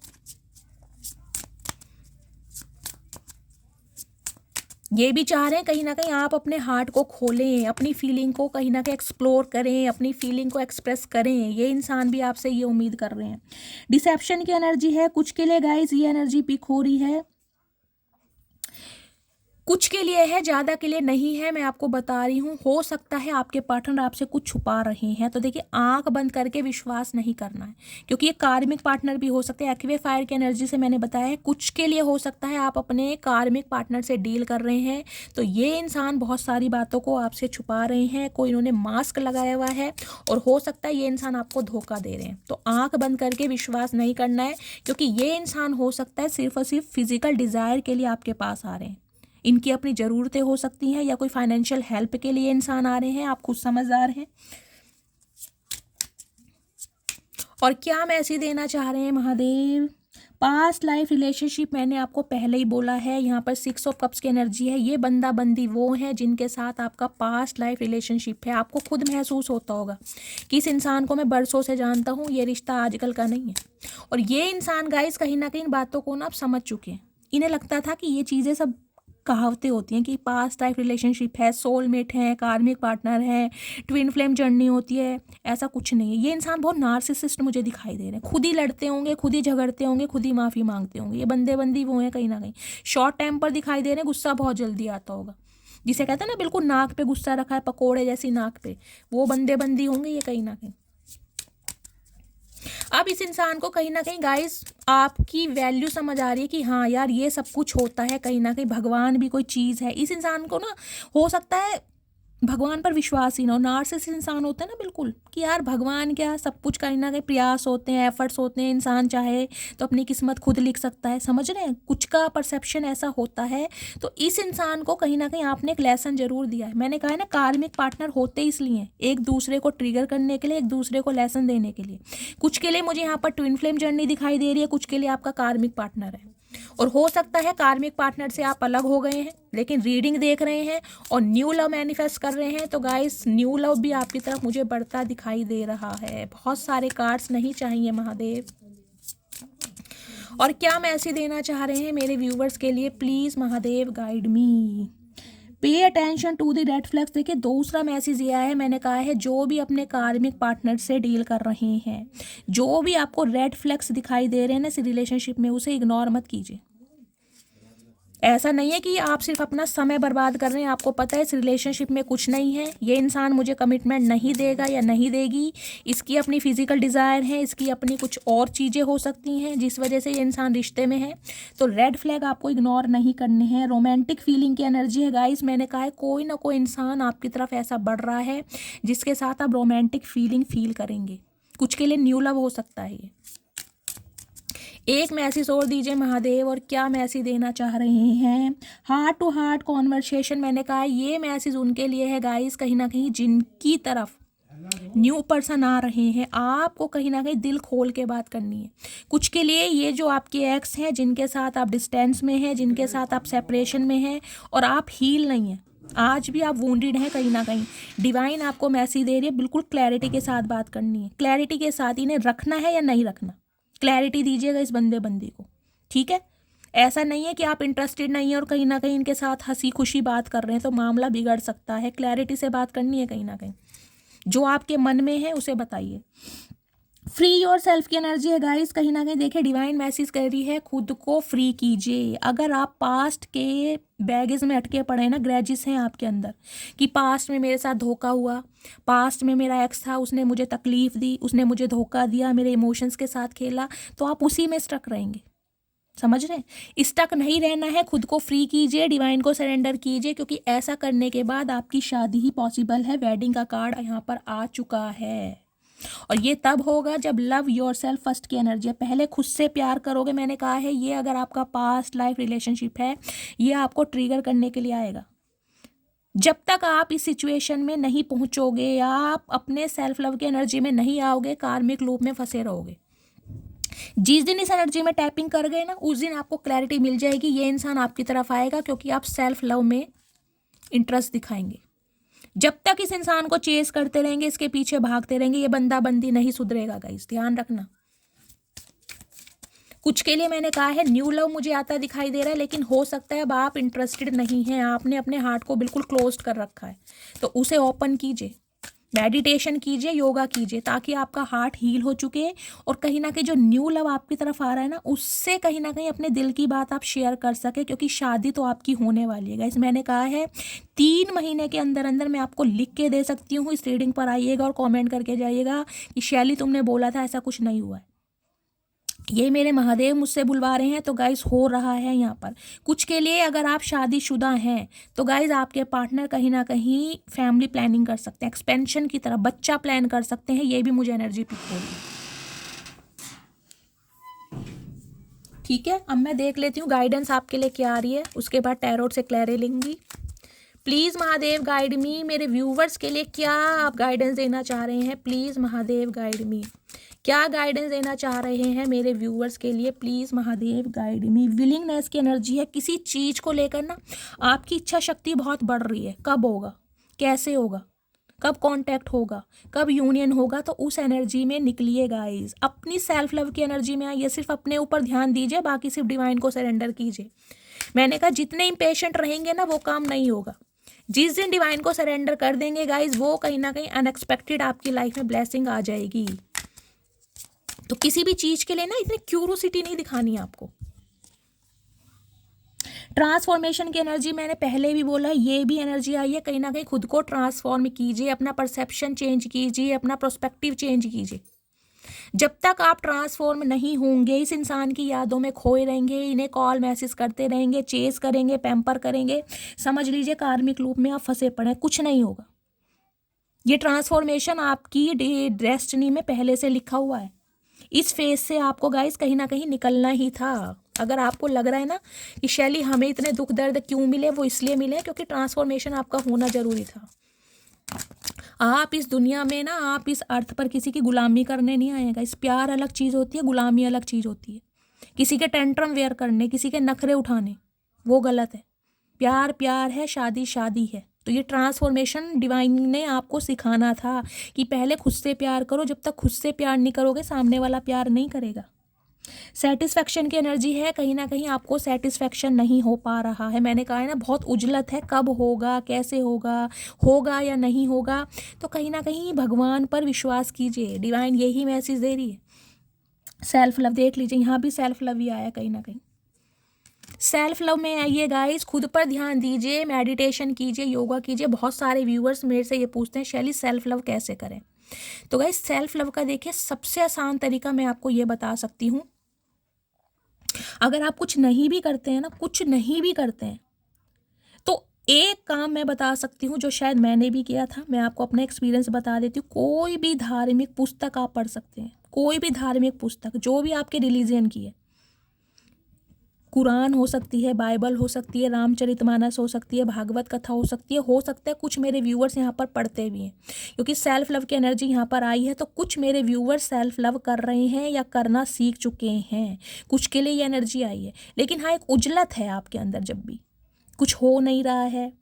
ये भी चाह रहे हैं कहीं ना कहीं आप अपने हार्ट को खोलें, अपनी फीलिंग को कहीं ना कहीं एक्सप्लोर करें, अपनी फीलिंग को एक्सप्रेस करें। ये इंसान भी आपसे ये उम्मीद कर रहे हैं। डिसेप्शन की एनर्जी है कुछ के लिए गाइस, ये एनर्जी पिक हो रही है, कुछ के लिए है, ज़्यादा के लिए नहीं है। मैं आपको बता रही हूँ, हो सकता है आपके पार्टनर आपसे कुछ छुपा रहे हैं। तो देखिए आंख बंद करके विश्वास नहीं करना है, क्योंकि ये कार्मिक पार्टनर भी हो सकते हैं। एक्वे फायर की एनर्जी से मैंने बताया है, कुछ के लिए हो सकता है आप अपने कार्मिक पार्टनर से डील कर रहे हैं। तो ये इंसान बहुत सारी बातों को आपसे छुपा रहे हैं, कोई इन्होंने मास्क लगाया हुआ है, और हो सकता है ये इंसान आपको धोखा दे रहे हैं। तो आंख बंद करके विश्वास नहीं करना है, क्योंकि ये इंसान हो सकता है सिर्फ और सिर्फ फिजिकल डिज़ायर के लिए आपके पास आ रहे हैं। इनकी अपनी ज़रूरतें हो सकती हैं, या कोई फाइनेंशियल हेल्प के लिए इंसान आ रहे हैं। आप खुद समझदार हैं। और क्या मैसेज देना चाह रहे हैं महादेव। पास्ट लाइफ रिलेशनशिप मैंने आपको पहले ही बोला है, यहाँ पर 6 ऑफ कप्स की एनर्जी है। ये बंदा बंदी वो है जिनके साथ आपका पास्ट लाइफ रिलेशनशिप है। आपको खुद महसूस होता होगा कि इस इंसान को मैं बरसों से जानता हूँ, ये रिश्ता आजकल का नहीं है। और ये इंसान गाइस कहीं ना कहीं बातों को ना आप समझ चुके हैं। इन्हें लगता था कि ये चीज़ें सब कहावतें होती हैं कि पास्ट लाइफ रिलेशनशिप है, सोलमेट है, कार्मिक पार्टनर है, ट्विन फ्लेम जर्नी होती है, ऐसा कुछ नहीं है। ये इंसान बहुत नार्सिसिस्ट मुझे दिखाई दे रहे हैं, खुद ही लड़ते होंगे, खुद ही झगड़ते होंगे, खुद ही माफ़ी मांगते होंगे। ये बंदे बंदी वो हैं कहीं ना कहीं, शॉर्ट टेम्पर दिखाई दे रहे हैं, गुस्सा बहुत जल्दी आता होगा, जिसे कहते हैं ना बिल्कुल नाक पे गुस्सा रखा है, पकोड़े जैसी नाक पे, वो बंदे बंदी होंगे ये कहीं ना कहीं। अब इस इंसान को कहीं ना कहीं गाइस आपकी वैल्यू समझ आ रही है कि हाँ यार ये सब कुछ होता है, कहीं ना कहीं भगवान भी कोई चीज़ है। इस इंसान को ना हो सकता है भगवान पर विश्वास ही ना हो, नार्सिसिस्ट इंसान होता है ना बिल्कुल कि यार भगवान क्या, सब कुछ कहीं ना कहीं प्रयास होते हैं, एफर्ट्स होते हैं, इंसान चाहे तो अपनी किस्मत खुद लिख सकता है, समझ रहे हैं, कुछ का परसेप्शन ऐसा होता है। तो इस इंसान को कहीं ना कहीं आपने एक लेसन जरूर दिया है। मैंने कहा है ना कार्मिक पार्टनर होते इसलिए एक दूसरे को ट्रिगर करने के लिए, एक दूसरे को लेसन देने के लिए। कुछ के लिए मुझे यहाँ पर ट्विन फ्लेम जर्नी दिखाई दे रही है, कुछ के लिए आपका कार्मिक पार्टनर है, और हो सकता है कार्मिक पार्टनर से आप अलग हो गए हैं लेकिन रीडिंग देख रहे हैं और न्यू लव मैनिफेस्ट कर रहे हैं। तो गाइस न्यू लव भी आपकी तरफ मुझे बढ़ता दिखाई दे रहा है। बहुत सारे कार्ड्स नहीं चाहिए महादेव। और क्या मैसेज देना चाह रहे हैं मेरे व्यूवर्स के लिए, please Mahadev guide me, pay attention to the red flags. देखिए दूसरा मैसेज ये आया है, मैंने कहा है जो भी अपने कार्मिक पार्टनर से डील कर रहे हैं, जो भी आपको रेड फ्लैग्स दिखाई दे रहे हैं ना इस रिलेशनशिप में, उसे इग्नोर मत कीजिए। ऐसा नहीं है कि आप सिर्फ अपना समय बर्बाद कर रहे हैं, आपको पता है इस रिलेशनशिप में कुछ नहीं है, ये इंसान मुझे कमिटमेंट नहीं देगा या नहीं देगी, इसकी अपनी फिजिकल डिज़ायर है, इसकी अपनी कुछ और चीज़ें हो सकती हैं जिस वजह से ये इंसान रिश्ते में है। तो रेड फ्लैग आपको इग्नोर नहीं करने हैं। रोमांटिक फीलिंग की एनर्जी है गाइस, मैंने कहा है कोई ना कोई इंसान आपकी तरफ ऐसा बढ़ रहा है जिसके साथ आप रोमांटिक फीलिंग फील करेंगे। कुछ के लिए न्यू लव हो सकता है ये। एक मैसेज और दीजिए महादेव, और क्या मैसेज देना चाह रहे हैं। हार्ट टू हार्ट कॉन्वर्सेशन, मैंने कहा ये मैसेज उनके लिए है गाइस कहीं ना कहीं जिनकी तरफ न्यू पर्सन आ रहे हैं, आपको कहीं ना कहीं दिल खोल के बात करनी है। कुछ के लिए ये जो आपके एक्स हैं जिनके साथ आप डिस्टेंस में हैं, जिनके साथ आप सेपरेशन में हैं और आप हील नहीं हैं, आज भी आप वूंडेड हैं कहीं ना कहीं, डिवाइन आपको मैसेज दे रही है बिल्कुल क्लैरिटी के साथ बात करनी है, क्लैरिटी के साथ इन्हें रखना है या नहीं रखना, क्लैरिटी दीजिएगा इस बंदे बंदी को, ठीक है। ऐसा नहीं है कि आप इंटरेस्टेड नहीं है और कहीं ना कहीं इनके साथ हंसी खुशी बात कर रहे हैं तो मामला बिगड़ सकता है। क्लैरिटी से बात करनी है, कहीं ना कहीं जो आपके मन में है उसे बताइए। फ्री योर सेल्फ की एनर्जी है गाइस, कहीं ना कहीं देखिए डिवाइन मैसेज कर रही है खुद को फ्री कीजिए। अगर आप पास्ट के बैगेज में अटके पड़े हैं ना, ग्रैजेस हैं आपके अंदर कि पास्ट में मेरे साथ धोखा हुआ, पास्ट में मेरा एक्स था, उसने मुझे तकलीफ दी, उसने मुझे धोखा दिया, मेरे इमोशंस के साथ खेला, तो आप उसी में स्टक रहेंगे, समझ रहे हैं। स्टक नहीं रहना है, खुद को फ्री कीजिए, डिवाइन को सरेंडर कीजिए, क्योंकि ऐसा करने के बाद आपकी शादी ही पॉसिबल है। वेडिंग का कार्ड यहाँ पर आ चुका है और ये तब होगा जब लव योर सेल्फ फर्स्ट की एनर्जी है। पहले खुद से प्यार करोगे, मैंने कहा है ये अगर आपका पास्ट लाइफ रिलेशनशिप है ये आपको ट्रिगर करने के लिए आएगा। जब तक आप इस सिचुएशन में नहीं पहुंचोगे या आप अपने सेल्फ लव की एनर्जी में नहीं आओगे, कार्मिक लूप में फंसे रहोगे। जिस दिन इस एनर्जी में टैपिंग कर गए ना, उस दिन आपको क्लैरिटी मिल जाएगी, ये इंसान आपकी तरफ आएगा क्योंकि आप सेल्फ लव में इंटरेस्ट दिखाएंगे। जब तक इस इंसान को चेस करते रहेंगे, इसके पीछे भागते रहेंगे, ये बंदा बंदी नहीं सुधरेगा गाइस, ध्यान रखना। कुछ के लिए मैंने कहा है न्यू लव मुझे आता दिखाई दे रहा है, लेकिन हो सकता है अब आप इंटरेस्टेड नहीं हैं, आपने अपने हार्ट को बिल्कुल क्लोज कर रखा है, तो उसे ओपन कीजिए, मेडिटेशन कीजिए, योगा कीजिए, ताकि आपका हार्ट हील हो चुके और कहीं ना कहीं जो न्यू लव आपकी तरफ आ रहा है ना, उससे कहीं ना कहीं अपने दिल की बात आप शेयर कर सके, क्योंकि शादी तो आपकी होने वाली है गाइस। मैंने कहा है 3 महीने के अंदर अंदर मैं आपको लिख के दे सकती हूँ। इस रीडिंग पर आइएगा और कॉमेंट करके जाइएगा कि शैली तुमने बोला था ऐसा कुछ नहीं हुआ है, ये मेरे महादेव मुझसे बुलवा रहे हैं। तो गाइस हो रहा है यहाँ पर। कुछ के लिए अगर आप शादीशुदा हैं तो गाइस आपके पार्टनर कहीं ना कहीं फैमिली प्लानिंग कर सकते हैं, एक्सपेंशन की तरफ बच्चा प्लान कर सकते हैं, ये भी मुझे एनर्जी पिक हो रही है, ठीक है। अब मैं देख लेती हूँ गाइडेंस आपके लिए क्या आ रही है, उसके बाद टैरोट से क्लैरिटी लूंगी। प्लीज़ महादेव गाइड मी, मेरे व्यूवर्स के लिए क्या आप गाइडेंस देना चाह रहे हैं, प्लीज़ महादेव गाइड मी, क्या गाइडेंस देना चाह रहे हैं मेरे व्यूवर्स के लिए, please Mahadev guide me. Willingness की एनर्जी है, किसी चीज़ को लेकर ना आपकी इच्छा शक्ति बहुत बढ़ रही है। कब होगा, कैसे होगा, कब कांटेक्ट होगा, कब यूनियन होगा, तो उस एनर्जी में निकलिए गाइस। अपनी सेल्फ लव की एनर्जी में आइए, सिर्फ अपने ऊपर ध्यान दीजिए, बाकी सिर्फ डिवाइन को सरेंडर कीजिए। मैंने कहा जितने इम्पेशेंट रहेंगे ना वो काम नहीं होगा। जिस दिन डिवाइन को सरेंडर कर देंगे गाइज, वो कहीं ना कहीं अनएक्सपेक्टेड आपकी लाइफ में ब्लेसिंग आ जाएगी। तो किसी भी चीज के लिए ना इतनी क्यूरोसिटी नहीं दिखानी है आपको। ट्रांसफॉर्मेशन की एनर्जी मैंने पहले भी बोला, ये भी एनर्जी आई है। कहीं ना कहीं खुद को ट्रांसफॉर्म कीजिए, अपना परसेप्शन चेंज कीजिए, अपना प्रोस्पेक्टिव चेंज कीजिए। जब तक आप ट्रांसफॉर्म नहीं होंगे, इस इंसान की यादों में खोए रहेंगे, इन्हें कॉल मैसेज करते रहेंगे, चेस करेंगे, पैम्पर करेंगे, समझ लीजिए कार्मिक लूप में आप फंसे पड़े, कुछ नहीं होगा। ये ट्रांसफॉर्मेशन आपकी डेस्टिनी में पहले से लिखा हुआ है। इस फेज से आपको गाइस कहीं ना कहीं निकलना ही था। अगर आपको लग रहा है ना कि शैली हमें इतने दुख दर्द क्यों मिले, वो इसलिए मिले क्योंकि ट्रांसफॉर्मेशन आपका होना जरूरी था। आप इस दुनिया में ना, आप इस अर्थ पर किसी की गुलामी करने नहीं आएगा। इस प्यार अलग चीज़ होती है, गुलामी अलग चीज़ होती है। किसी के टेंट्रम वेयर करने, किसी के नखरे उठाने, वो गलत है। प्यार प्यार है, शादी शादी है। तो ये ट्रांसफॉर्मेशन डिवाइन ने आपको सिखाना था कि पहले खुद से प्यार करो। जब तक खुद से प्यार नहीं करोगे, सामने वाला प्यार नहीं करेगा। सेटिस्फैक्शन की एनर्जी है, कहीं ना कहीं आपको सेटिस्फैक्शन नहीं हो पा रहा है। मैंने कहा है ना, बहुत उजलत है, कब होगा, कैसे होगा, होगा या नहीं होगा। तो कहीं ना कहीं भगवान पर विश्वास कीजिए, डिवाइन यही मैसेज दे रही है। सेल्फ लव देख लीजिए, यहाँ भी सेल्फ लव ही आया। कहीं ना कहीं सेल्फ लव में आइए गाइस, खुद पर ध्यान दीजिए, मेडिटेशन कीजिए, योगा कीजिए। बहुत सारे व्यूअर्स मेरे से ये पूछते हैं शैली सेल्फ लव कैसे करें। तो गाइस सेल्फ लव का देखिए सबसे आसान तरीका मैं आपको ये बता सकती हूँ। अगर आप कुछ नहीं भी करते हैं ना, कुछ नहीं भी करते हैं, तो एक काम मैं बता सकती हूँ जो शायद मैंने भी किया था। मैं आपको अपना एक्सपीरियंस बता देती हूँ। कोई भी धार्मिक पुस्तक आप पढ़ सकते हैं, कोई भी धार्मिक पुस्तक जो भी आपके रिलीजन की है। कुरान हो सकती है, बाइबल हो सकती है, रामचरितमानस हो सकती है, भागवत कथा हो सकती है। हो सकता है कुछ मेरे व्यूअर्स यहाँ पर पढ़ते भी हैं, क्योंकि सेल्फ लव की एनर्जी यहाँ पर आई है। तो कुछ मेरे व्यूअर्स सेल्फ लव कर रहे हैं या करना सीख चुके हैं, कुछ के लिए ये एनर्जी आई है। लेकिन हाँ, एक उजलत है आपके अंदर, जब भी कुछ हो नहीं रहा है,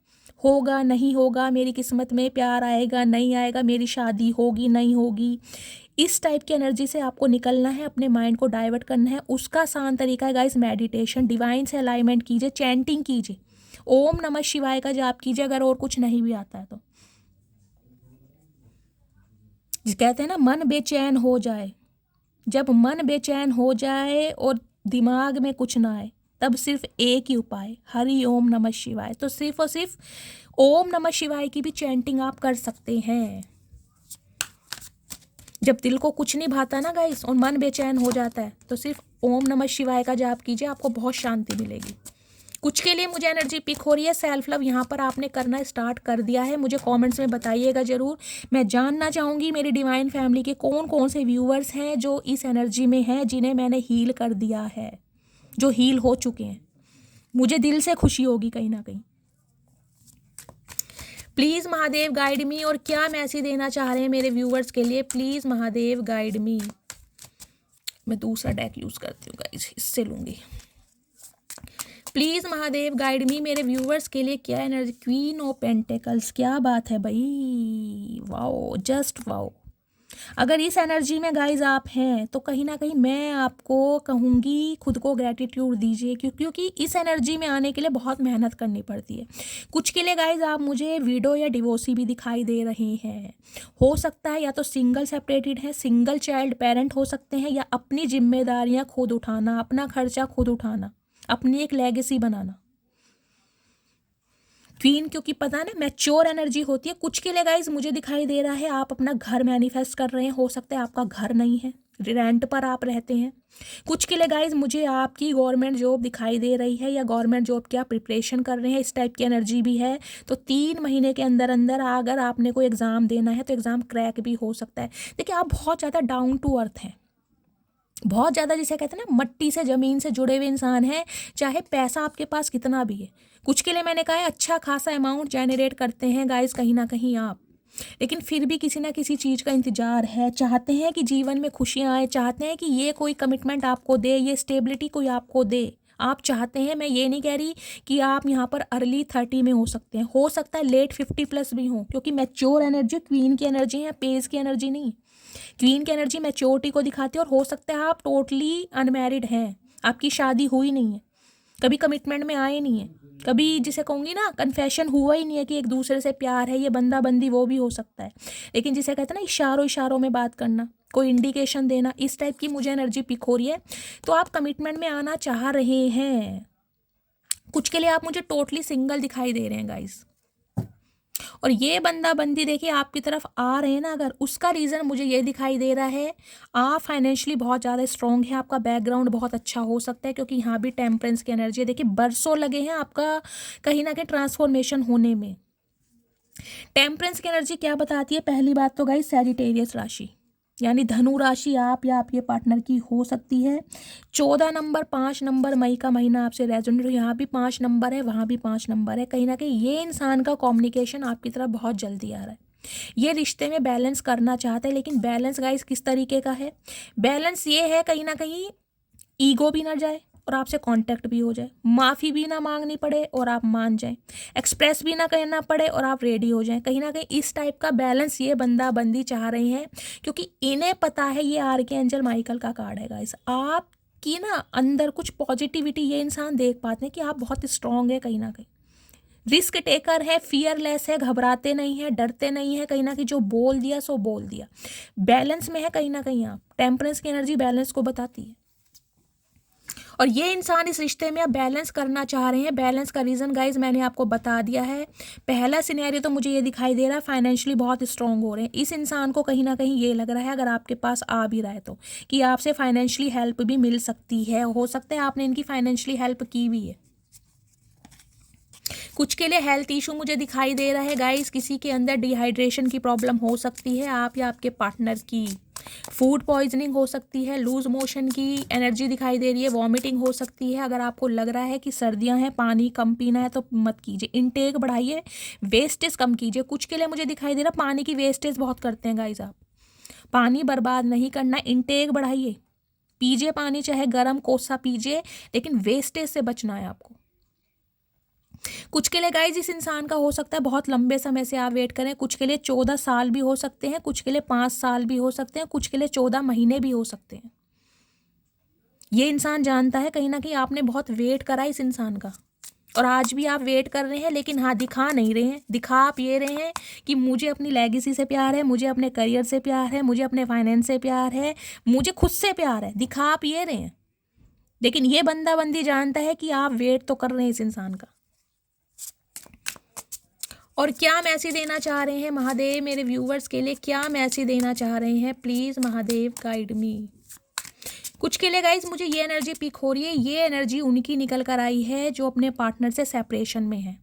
होगा नहीं होगा, मेरी किस्मत में प्यार आएगा नहीं आएगा, मेरी शादी होगी नहीं होगी, इस टाइप की एनर्जी से आपको निकलना है, अपने माइंड को डाइवर्ट करना है। उसका आसान तरीका है गाइस मेडिटेशन। डिवाइन से अलाइनमेंट कीजिए, चैंटिंग कीजिए, ओम नमः शिवाय का जाप कीजिए, अगर और कुछ नहीं भी आता है तो। कहते हैं ना मन बेचैन हो जाए, जब मन बेचैन हो जाए और दिमाग में कुछ ना आए, तब सिर्फ एक ही उपाय, हरि ओम नमः शिवाय। तो सिर्फ और सिर्फ ओम नमः शिवाय की भी चैंटिंग आप कर सकते हैं। जब दिल को कुछ नहीं भाता ना गाइस और मन बेचैन हो जाता है, तो सिर्फ ओम नमः शिवाय का जाप कीजिए, आपको बहुत शांति मिलेगी। कुछ के लिए मुझे एनर्जी पिक हो रही है, सेल्फ लव यहाँ पर आपने करना स्टार्ट कर दिया है, मुझे कमेंट्स में बताइएगा ज़रूर। मैं जानना चाहूँगी मेरी डिवाइन फैमिली के कौन कौन से व्यूअर्स हैं जो इस एनर्जी में हैं, जिन्हें मैंने हील कर दिया है, जो हील हो चुके हैं। मुझे दिल से खुशी होगी कहीं ना कहीं। प्लीज़ महादेव गाइड मी। और क्या मैसेज देना चाह रहे हैं मेरे व्यूअर्स के लिए, प्लीज़ महादेव गाइड मी। मैं दूसरा डेक यूज़ करती हूँ गाइज, इससे लूँगी। प्लीज़ महादेव गाइड मी, मेरे व्यूअर्स के लिए क्या एनर्जी। क्वीन ऑफ पेंटिकल्स, क्या बात है भाई, वाओ, जस्ट वाओ। अगर इस एनर्जी में गाइज आप हैं तो कहीं ना कहीं मैं आपको कहूँगी खुद को ग्रेटिट्यूड दीजिए, क्योंकि इस एनर्जी में आने के लिए बहुत मेहनत करनी पड़ती है। कुछ के लिए गाइज आप मुझे विडो या डिवोर्सी भी दिखाई दे रहे हैं। हो सकता है या तो सिंगल सेपरेटेड है, सिंगल चाइल्ड पेरेंट हो सकते हैं, या अपनी जिम्मेदारियाँ खुद उठाना, अपना खर्चा खुद उठाना, अपनी एक लेगेसी बनाना। क्वीन क्योंकि पता है ना मैच्योर एनर्जी होती है। कुछ के लिए गाइज मुझे दिखाई दे रहा है आप अपना घर मैनिफेस्ट कर रहे हैं, हो सकता है आपका घर नहीं है, रेंट पर आप रहते हैं। कुछ के लिए गाइज मुझे आपकी गवर्नमेंट जॉब दिखाई दे रही है, या गवर्नमेंट जॉब की आप प्रिपरेशन कर रहे हैं, इस टाइप की एनर्जी भी है। तो 3 महीने के अंदर अंदर अगर आपने कोई एग्ज़ाम देना है तो एग्ज़ाम क्रैक भी हो सकता है। देखिए आप बहुत ज़्यादा डाउन टू अर्थ हैं, बहुत ज़्यादा जिसे कहते हैं ना मट्टी से ज़मीन से जुड़े हुए इंसान हैं, चाहे पैसा आपके पास कितना भी है। कुछ के लिए मैंने कहा है अच्छा खासा अमाउंट जनरेट करते हैं गाइस कहीं ना कहीं आप, लेकिन फिर भी किसी ना किसी चीज़ का इंतजार है, चाहते हैं कि जीवन में खुशियाँ आए, चाहते हैं कि ये कोई कमिटमेंट आपको दे, ये स्टेबिलिटी कोई आपको दे, आप चाहते हैं। मैं ये नहीं कह रही कि आप यहाँ पर अर्ली 30 में हो सकते हैं, हो सकता है लेट 50+ भी हो, क्योंकि मैच्योर एनर्जी क्वीन की एनर्जी है, पेज की एनर्जी नहीं। क्वीन की एनर्जी मैच्योरिटी को दिखाती है, और हो सकता है आप टोटली अनमैरिड हैं, आपकी शादी हुई नहीं है, कभी कमिटमेंट में आए नहीं है, कभी जिसे कहूँगी ना कन्फेशन हुआ ही नहीं है कि एक दूसरे से प्यार है, ये बंदा बंदी वो भी हो सकता है, लेकिन जिसे कहते हैं ना इशारों इशारों में बात करना, कोई इंडिकेशन देना, इस टाइप की मुझे एनर्जी पिक हो रही है। तो आप कमिटमेंट में आना चाह रहे हैं। कुछ के लिए आप मुझे टोटली सिंगल दिखाई दे रहे हैं गाइस, और ये बंदा बंदी देखिए आपकी तरफ आ रहे हैं ना, अगर उसका रीज़न मुझे ये दिखाई दे रहा है, आप फाइनेंशियली बहुत ज़्यादा स्ट्रांग है, आपका बैकग्राउंड बहुत अच्छा हो सकता है, क्योंकि यहाँ भी टेम्परेंस की एनर्जी है। देखिए बरसों लगे हैं आपका कहीं ना कहीं ट्रांसफॉर्मेशन होने में। टेम्परेंस की एनर्जी क्या बताती है? पहली बात तो गाइस सैजिटेरियस राशि, यानी धनु राशि आप या आपके पार्टनर की हो सकती है। 14 नंबर 5 नंबर मई का महीना आपसे रेजोनेट, यहाँ भी 5 नंबर है, वहाँ भी 5 नंबर है। कहीं ना कहीं ये इंसान का कम्युनिकेशन आपकी तरफ बहुत जल्दी आ रहा है, ये रिश्ते में बैलेंस करना चाहते हैं। लेकिन बैलेंस गाइस किस तरीके का है? बैलेंस ये है कहीं ना कहीं ईगो भी ना जाए और आपसे कांटेक्ट भी हो जाए, माफ़ी भी ना मांगनी पड़े और आप मान जाएं, एक्सप्रेस भी ना करना पड़े और आप रेडी हो जाएं। कहीं ना कहीं इस टाइप का बैलेंस ये बंदा बंदी चाह रहे हैं, क्योंकि इन्हें पता है ये आर्कएंजल माइकल का कार्ड है गाइस। आप की ना अंदर कुछ पॉजिटिविटी ये इंसान देख पाते हैं कि आप बहुत स्ट्रांग है, कहीं ना कहीं रिस्क टेकर है, फियरलेस है, घबराते नहीं है, डरते नहीं है, कहीं ना कहीं जो बोल दिया सो बोल दिया, बैलेंस में है कहीं ना कहीं। आप टेम्परेंस की एनर्जी बैलेंस को बताती है, और ये इंसान इस रिश्ते में अब बैलेंस करना चाह रहे हैं। बैलेंस का रीज़न गाइज मैंने आपको बता दिया है। पहला सिनेरियो तो मुझे ये दिखाई दे रहा है फाइनेंशियली बहुत स्ट्रांग हो रहे हैं। इस इंसान को कहीं ना कहीं ये लग रहा है, अगर आपके पास आ भी रहा है तो, कि आपसे फाइनेंशियली हेल्प भी मिल सकती है, हो सकता है आपने इनकी फाइनेंशियली हेल्प की भी है। कुछ के लिए हेल्थ इशू मुझे दिखाई दे रहा है गाइस, किसी के अंदर डिहाइड्रेशन की प्रॉब्लम हो सकती है, आप या आपके पार्टनर की फूड पॉइजनिंग हो सकती है, लूज मोशन की एनर्जी दिखाई दे रही है, वॉमिटिंग हो सकती है। अगर आपको लग रहा है कि सर्दियां हैं, पानी कम पीना है तो मत कीजिए, इनटेक बढ़ाइए, वेस्टेज कम कीजिए। कुछ के लिए मुझे दिखाई दे रहा है पानी की वेस्टेज बहुत करते हैं गाइस, आप पानी बर्बाद नहीं करना, इनटेक बढ़ाइए, पीजिए पानी, चाहे गर्म कोसा पीजिए, लेकिन वेस्टेज से बचना है आपको। कुछ के लिए गाइज इस इंसान का हो सकता है बहुत लंबे समय से आप वेट करें, कुछ के लिए 14 साल भी हो सकते हैं, कुछ के लिए 5 साल भी हो सकते हैं, कुछ के लिए 14 महीने भी हो सकते हैं। ये इंसान जानता है कहीं ना कहीं आपने बहुत वेट करा इस इंसान का, और आज भी आप वेट कर रहे हैं, लेकिन हाँ दिखा नहीं रहे हैं। दिखा आप ये रहे हैं कि मुझे अपनी लेगेसी से प्यार है, मुझे अपने करियर से प्यार है, मुझे अपने फाइनेंस से प्यार है, मुझे खुद से प्यार है, दिखा आप ये रहे हैं। लेकिन ये बंदा बंदी जानता है कि आप वेट तो कर रहे हैं इस इंसान का। और क्या मैसेज देना चाह रहे हैं महादेव मेरे व्यूवर्स के लिए? क्या मैसेज देना चाह रहे हैं? प्लीज़ महादेव गाइड मी। कुछ के लिए गाइज मुझे ये एनर्जी पिक हो रही है, ये एनर्जी उनकी निकल कर आई है जो अपने पार्टनर से सेपरेशन में है।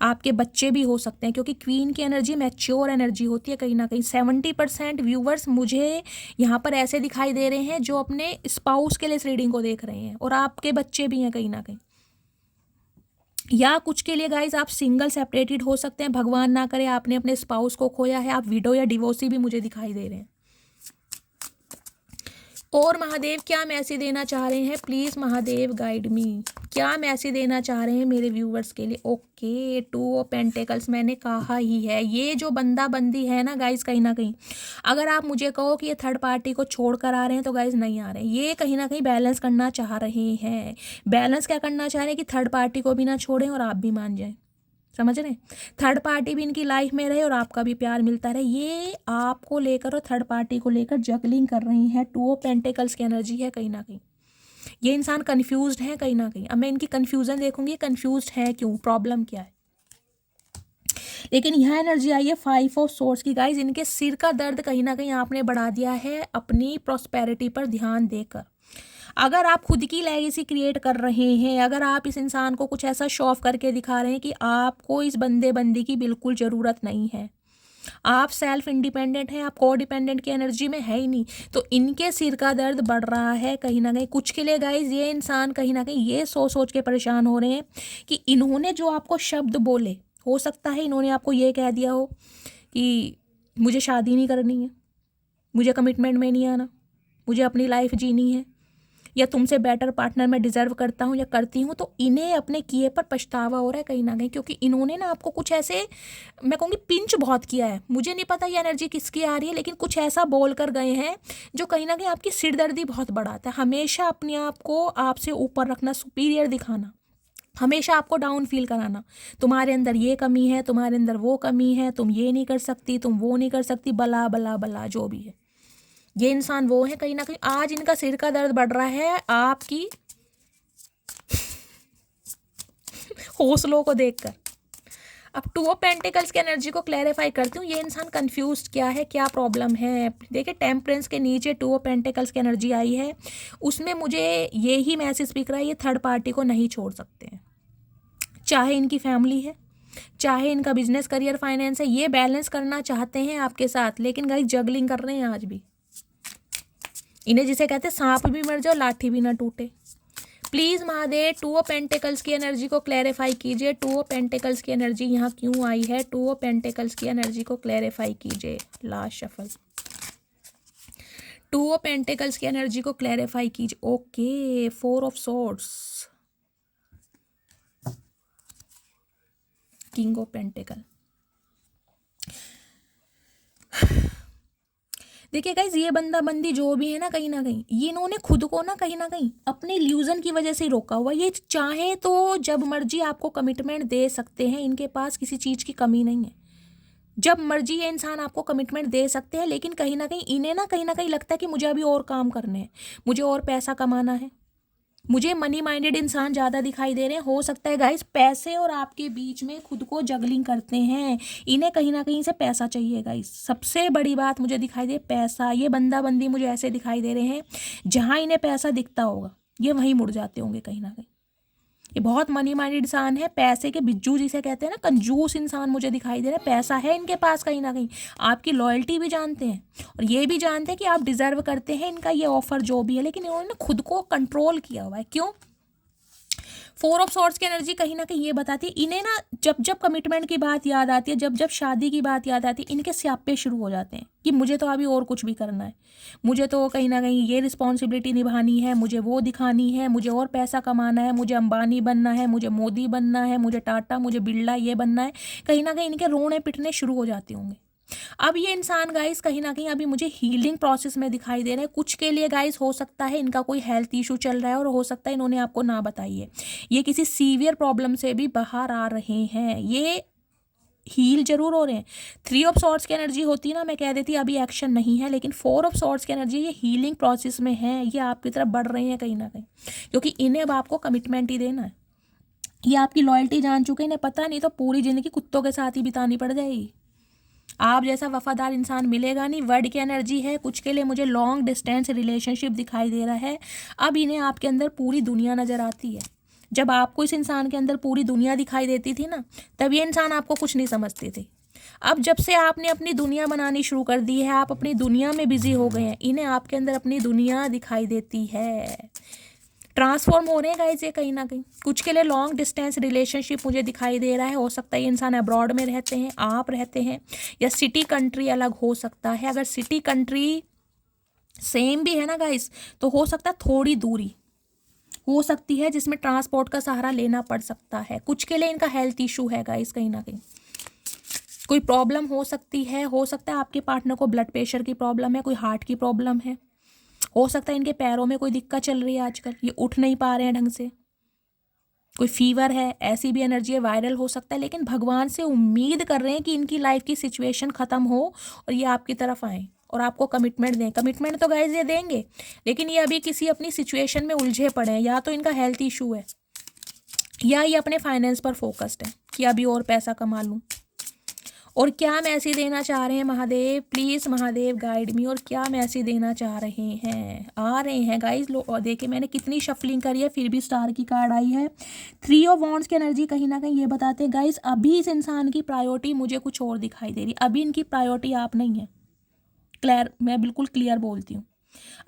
आपके बच्चे भी हो सकते हैं, क्योंकि क्वीन की एनर्जी मैच्योर एनर्जी होती है। कहीं ना कहीं 70% व्यूवर्स मुझे यहाँ पर ऐसे दिखाई दे रहे हैं जो अपने स्पाउस के लिए इस रीडिंग को देख रहे हैं, और आपके बच्चे भी हैं कहीं ना कहीं। या कुछ के लिए गाइज आप सिंगल सेपरेटेड हो सकते हैं, भगवान ना करे आपने अपने स्पाउस को खोया है, आप विडो या डिवोर्सी भी मुझे दिखाई दे रहे हैं। और महादेव क्या मैसेज देना चाह रहे हैं? प्लीज़ महादेव गाइड मी, क्या मैसेज देना चाह रहे हैं मेरे व्यूवर्स के लिए? ओके, 2 ऑफ पेंटिकल्स मैंने कहा ही है, ये जो बंदा बंदी है ना गाइज, कहीं ना कहीं अगर आप मुझे कहो कि ये थर्ड पार्टी को छोड़ कर आ रहे हैं तो गाइज नहीं आ रहे हैं, ये कहीं ना कहीं बैलेंस करना चाह रहे हैं। बैलेंस क्या करना चाह रहे हैं कि थर्ड पार्टी को भी ना छोड़ें और आप भी मान जाएं, समझ रहे हैं? थर्ड पार्टी भी इनकी लाइफ में रहे और आपका भी प्यार मिलता रहे। ये आपको लेकर और थर्ड पार्टी को लेकर जगलिंग कर रही हैं। 2 ऑफ पेंटिकल्स की एनर्जी है कहीं ना कहीं। ये इंसान कंफ्यूज्ड है कहीं ना कहीं। अब मैं इनकी कंफ्यूजन देखूंगी, कंफ्यूज्ड है क्यों, प्रॉब्लम क्या है। लेकिन यह एनर्जी आई है 5 ऑफ सोर्स की गाइज। इनके सिर का दर्द कहीं ना कहीं आपने बढ़ा दिया है अपनी प्रॉस्पेरिटी पर ध्यान देकर। अगर आप खुद की लेगेसी क्रिएट कर रहे हैं, अगर आप इस इंसान को कुछ ऐसा शो ऑफ करके दिखा रहे हैं कि आपको इस बंदे बंदी की बिल्कुल ज़रूरत नहीं है, आप सेल्फ इंडिपेंडेंट हैं, आप को डिपेंडेंट की एनर्जी में है ही नहीं, तो इनके सिर का दर्द बढ़ रहा है कहीं ना कहीं। कुछ के लिए गाइज ये इंसान कहीं ना कहीं ये सोच के परेशान हो रहे हैं कि इन्होंने जो आपको शब्द बोले, हो सकता है इन्होंने आपको ये कह दिया हो कि मुझे शादी नहीं करनी है, मुझे कमिटमेंट में नहीं आना, मुझे अपनी लाइफ जीनी है, या तुमसे बेटर पार्टनर मैं डिजर्व करता हूँ या करती हूँ, तो इन्हें अपने किए पर पछतावा हो रहा है कहीं ना कहीं, क्योंकि इन्होंने ना आपको कुछ ऐसे, मैं कहूँगी पिंच बहुत किया है। मुझे नहीं पता ये एनर्जी किसकी आ रही है, लेकिन कुछ ऐसा बोल कर गए हैं जो कहीं ना कहीं आपकी सिरदर्दी बहुत बढ़ाता है। हमेशा अपने आप को आपसे ऊपर रखना, सुपीरियर दिखाना, हमेशा आपको डाउन फील कराना, तुम्हारे अंदर ये कमी है, तुम्हारे अंदर वो कमी है, तुम ये नहीं कर सकती, तुम वो नहीं कर सकती, बला बला बला जो भी है। ये इंसान वो है कहीं ना कहीं, आज इनका सिर का दर्द बढ़ रहा है आपकी हौसलों को देखकर। अब 2 ऑफ पेंटिकल्स की एनर्जी को क्लैरिफाई करती हूँ। ये इंसान कंफ्यूज क्या है, क्या प्रॉब्लम है। देखिए टेम्परेंस के नीचे 2 ऑफ पेंटिकल्स की एनर्जी आई है, उसमें मुझे ये ही मैसेज दिख रहा है, ये थर्ड पार्टी को नहीं छोड़ सकते हैं। चाहे इनकी फैमिली है, चाहे इनका बिजनेस, करियर, फाइनेंस है, ये बैलेंस करना चाहते हैं आपके साथ, लेकिन गाइस जगलिंग कर रहे हैं आज भी। इन्हें जिसे कहते हैं सांप भी मर जाओ लाठी भी ना टूटे। प्लीज महादेव 2 ऑफ पेंटिकल्स की एनर्जी को क्लैरिफाई कीजिए। 2 ऑफ पेंटिकल्स की एनर्जी यहाँ क्यों आई है? 2 ऑफ पेंटिकल्स की एनर्जी को क्लैरिफाई कीजिए। Last shuffle. 2 ऑफ पेंटिकल्स की एनर्जी को क्लैरिफाई कीजिए। Okay, 4 of swords, king of pentacle. देखिए गाइज, ये बंदा बंदी जो भी है ना कहीं ये इन्होंने खुद को ना कहीं अपने इल्यूजन की वजह से रोका हुआ। ये चाहे तो जब मर्जी आपको कमिटमेंट दे सकते हैं, इनके पास किसी चीज़ की कमी नहीं है। जब मर्जी ये इंसान आपको कमिटमेंट दे सकते हैं, लेकिन कहीं ना कहीं इन्हें ना कहीं लगता है कि मुझे अभी और काम करने हैं, मुझे और पैसा कमाना है, मुझे मनी माइंडेड इंसान ज़्यादा दिखाई दे रहे हैं। हो सकता है गाइस पैसे और आपके बीच में खुद को जगलिंग करते हैं, इन्हें कहीं ना कहीं से पैसा चाहिए गाइस। सबसे बड़ी बात मुझे दिखाई दे पैसा। ये बंदा बंदी मुझे ऐसे दिखाई दे रहे हैं, जहाँ इन्हें पैसा दिखता होगा ये वहीं मुड़ जाते होंगे कहीं ना कहीं। ये बहुत मनी माइंडेड इंसान है, पैसे के बिज्जू जिसे कहते हैं ना, कंजूस इंसान मुझे दिखाई दे रहा है। पैसा है इनके पास कहीं ना कहीं, आपकी लॉयल्टी भी जानते हैं और ये भी जानते हैं कि आप डिजर्व करते हैं इनका ये ऑफर जो भी है, लेकिन इन्होंने खुद को कंट्रोल किया हुआ है। क्यों? 4 ऑफ सॉर्ड्स की एनर्जी कहीं ना कहीं ये बताती है, इन्हें ना जब जब कमिटमेंट की बात याद आती है, जब जब शादी की बात याद आती है, इनके स्यापे शुरू हो जाते हैं कि मुझे तो अभी और कुछ भी करना है, मुझे तो कहीं ना कहीं ये रिस्पॉन्सिबिलिटी निभानी है, मुझे वो दिखानी है, मुझे और पैसा कमाना है, मुझे अंबानी बनना है, मुझे मोदी बनना है, मुझे टाटा, मुझे बिरला ये बनना है। कहीं ना कहीं इनके रोने पिटने शुरू हो जाते होंगे। अब ये इंसान गाइस कहीं ना कहीं अभी मुझे हीलिंग प्रोसेस में दिखाई दे रहे हैं। कुछ के लिए गाइस हो सकता है इनका कोई हेल्थ इशू चल रहा है और हो सकता है इन्होंने आपको ना बताई है, ये किसी सीवियर प्रॉब्लम से भी बाहर आ रहे हैं, ये हील जरूर हो रहे हैं। 3 ऑफ सॉर्ड्स की एनर्जी होती है ना, मैं कह देती अभी एक्शन नहीं है, लेकिन 4 ऑफ सॉर्ड्स की एनर्जी ये हीलिंग प्रोसेस में है, ये आपकी तरफ बढ़ रहे हैं कहीं ना कहीं, क्योंकि इन्हें अब आपको कमिटमेंट ही देना है। ये आपकी लॉयल्टी जान चुके हैं, इन्हें पता नहीं तो पूरी जिंदगी कुत्तों के साथ ही बितानी पड़ जाएगी। आप जैसा वफादार इंसान मिलेगा नहीं। वर्ड की एनर्जी है, कुछ के लिए मुझे लॉन्ग डिस्टेंस रिलेशनशिप दिखाई दे रहा है। अब इन्हें आपके अंदर पूरी दुनिया नज़र आती है। जब आपको इस इंसान के अंदर पूरी दुनिया दिखाई देती थी ना, तब ये इंसान आपको कुछ नहीं समझते थे। अब जब से आपने अपनी दुनिया बनानी शुरू कर दी है, आप अपनी दुनिया में बिजी हो गए हैं, इन्हें आपके अंदर अपनी दुनिया दिखाई देती है। ट्रांसफॉर्म हो रहे हैं गाइस ये कहीं ना कहीं। कुछ के लिए लॉन्ग डिस्टेंस रिलेशनशिप मुझे दिखाई दे रहा है। हो सकता है ये इंसान अब्रॉड में रहते हैं, आप रहते हैं, या सिटी कंट्री अलग हो सकता है। अगर सिटी कंट्री सेम भी है ना गाइस, तो हो सकता है थोड़ी दूरी हो सकती है जिसमें ट्रांसपोर्ट का सहारा लेना पड़ सकता है। कुछ के लिए इनका हेल्थ इशू है गाइस, कहीं ना कहीं कोई प्रॉब्लम हो सकती है। हो सकता है आपके पार्टनर को ब्लड प्रेशर की प्रॉब्लम है, कोई हार्ट की प्रॉब्लम है, हो सकता है इनके पैरों में कोई दिक्कत चल रही है आजकल, ये उठ नहीं पा रहे हैं ढंग से, कोई फीवर है, ऐसी भी एनर्जी है, वायरल हो सकता है। लेकिन भगवान से उम्मीद कर रहे हैं कि इनकी लाइफ की सिचुएशन ख़त्म हो और ये आपकी तरफ आए और आपको कमिटमेंट दें। कमिटमेंट तो गाइस ये देंगे, लेकिन ये अभी किसी अपनी सिचुएशन में उलझे पड़े हैं। या तो इनका हेल्थ इशू है, या ये अपने फाइनेंस पर फोकस्ड है कि अभी और पैसा कमा लूँ। और क्या मैसेज देना चाह रहे हैं महादेव? प्लीज़ महादेव गाइड मी। और क्या मैसेज देना चाह रहे हैं? आ रहे हैं गाइस लो। और देखिए मैंने कितनी शफलिंग करी है, फिर भी स्टार की कार्ड आई है। 3 ऑफ वॉन्ड्स की एनर्जी कहीं ना कहीं ये बताते हैं गाइस, अभी इस इंसान की प्रायोरिटी मुझे कुछ और दिखाई दे रही। अभी इनकी प्रायोरिटी आप नहीं है। मैं बिल्कुल क्लियर बोलती हूँ,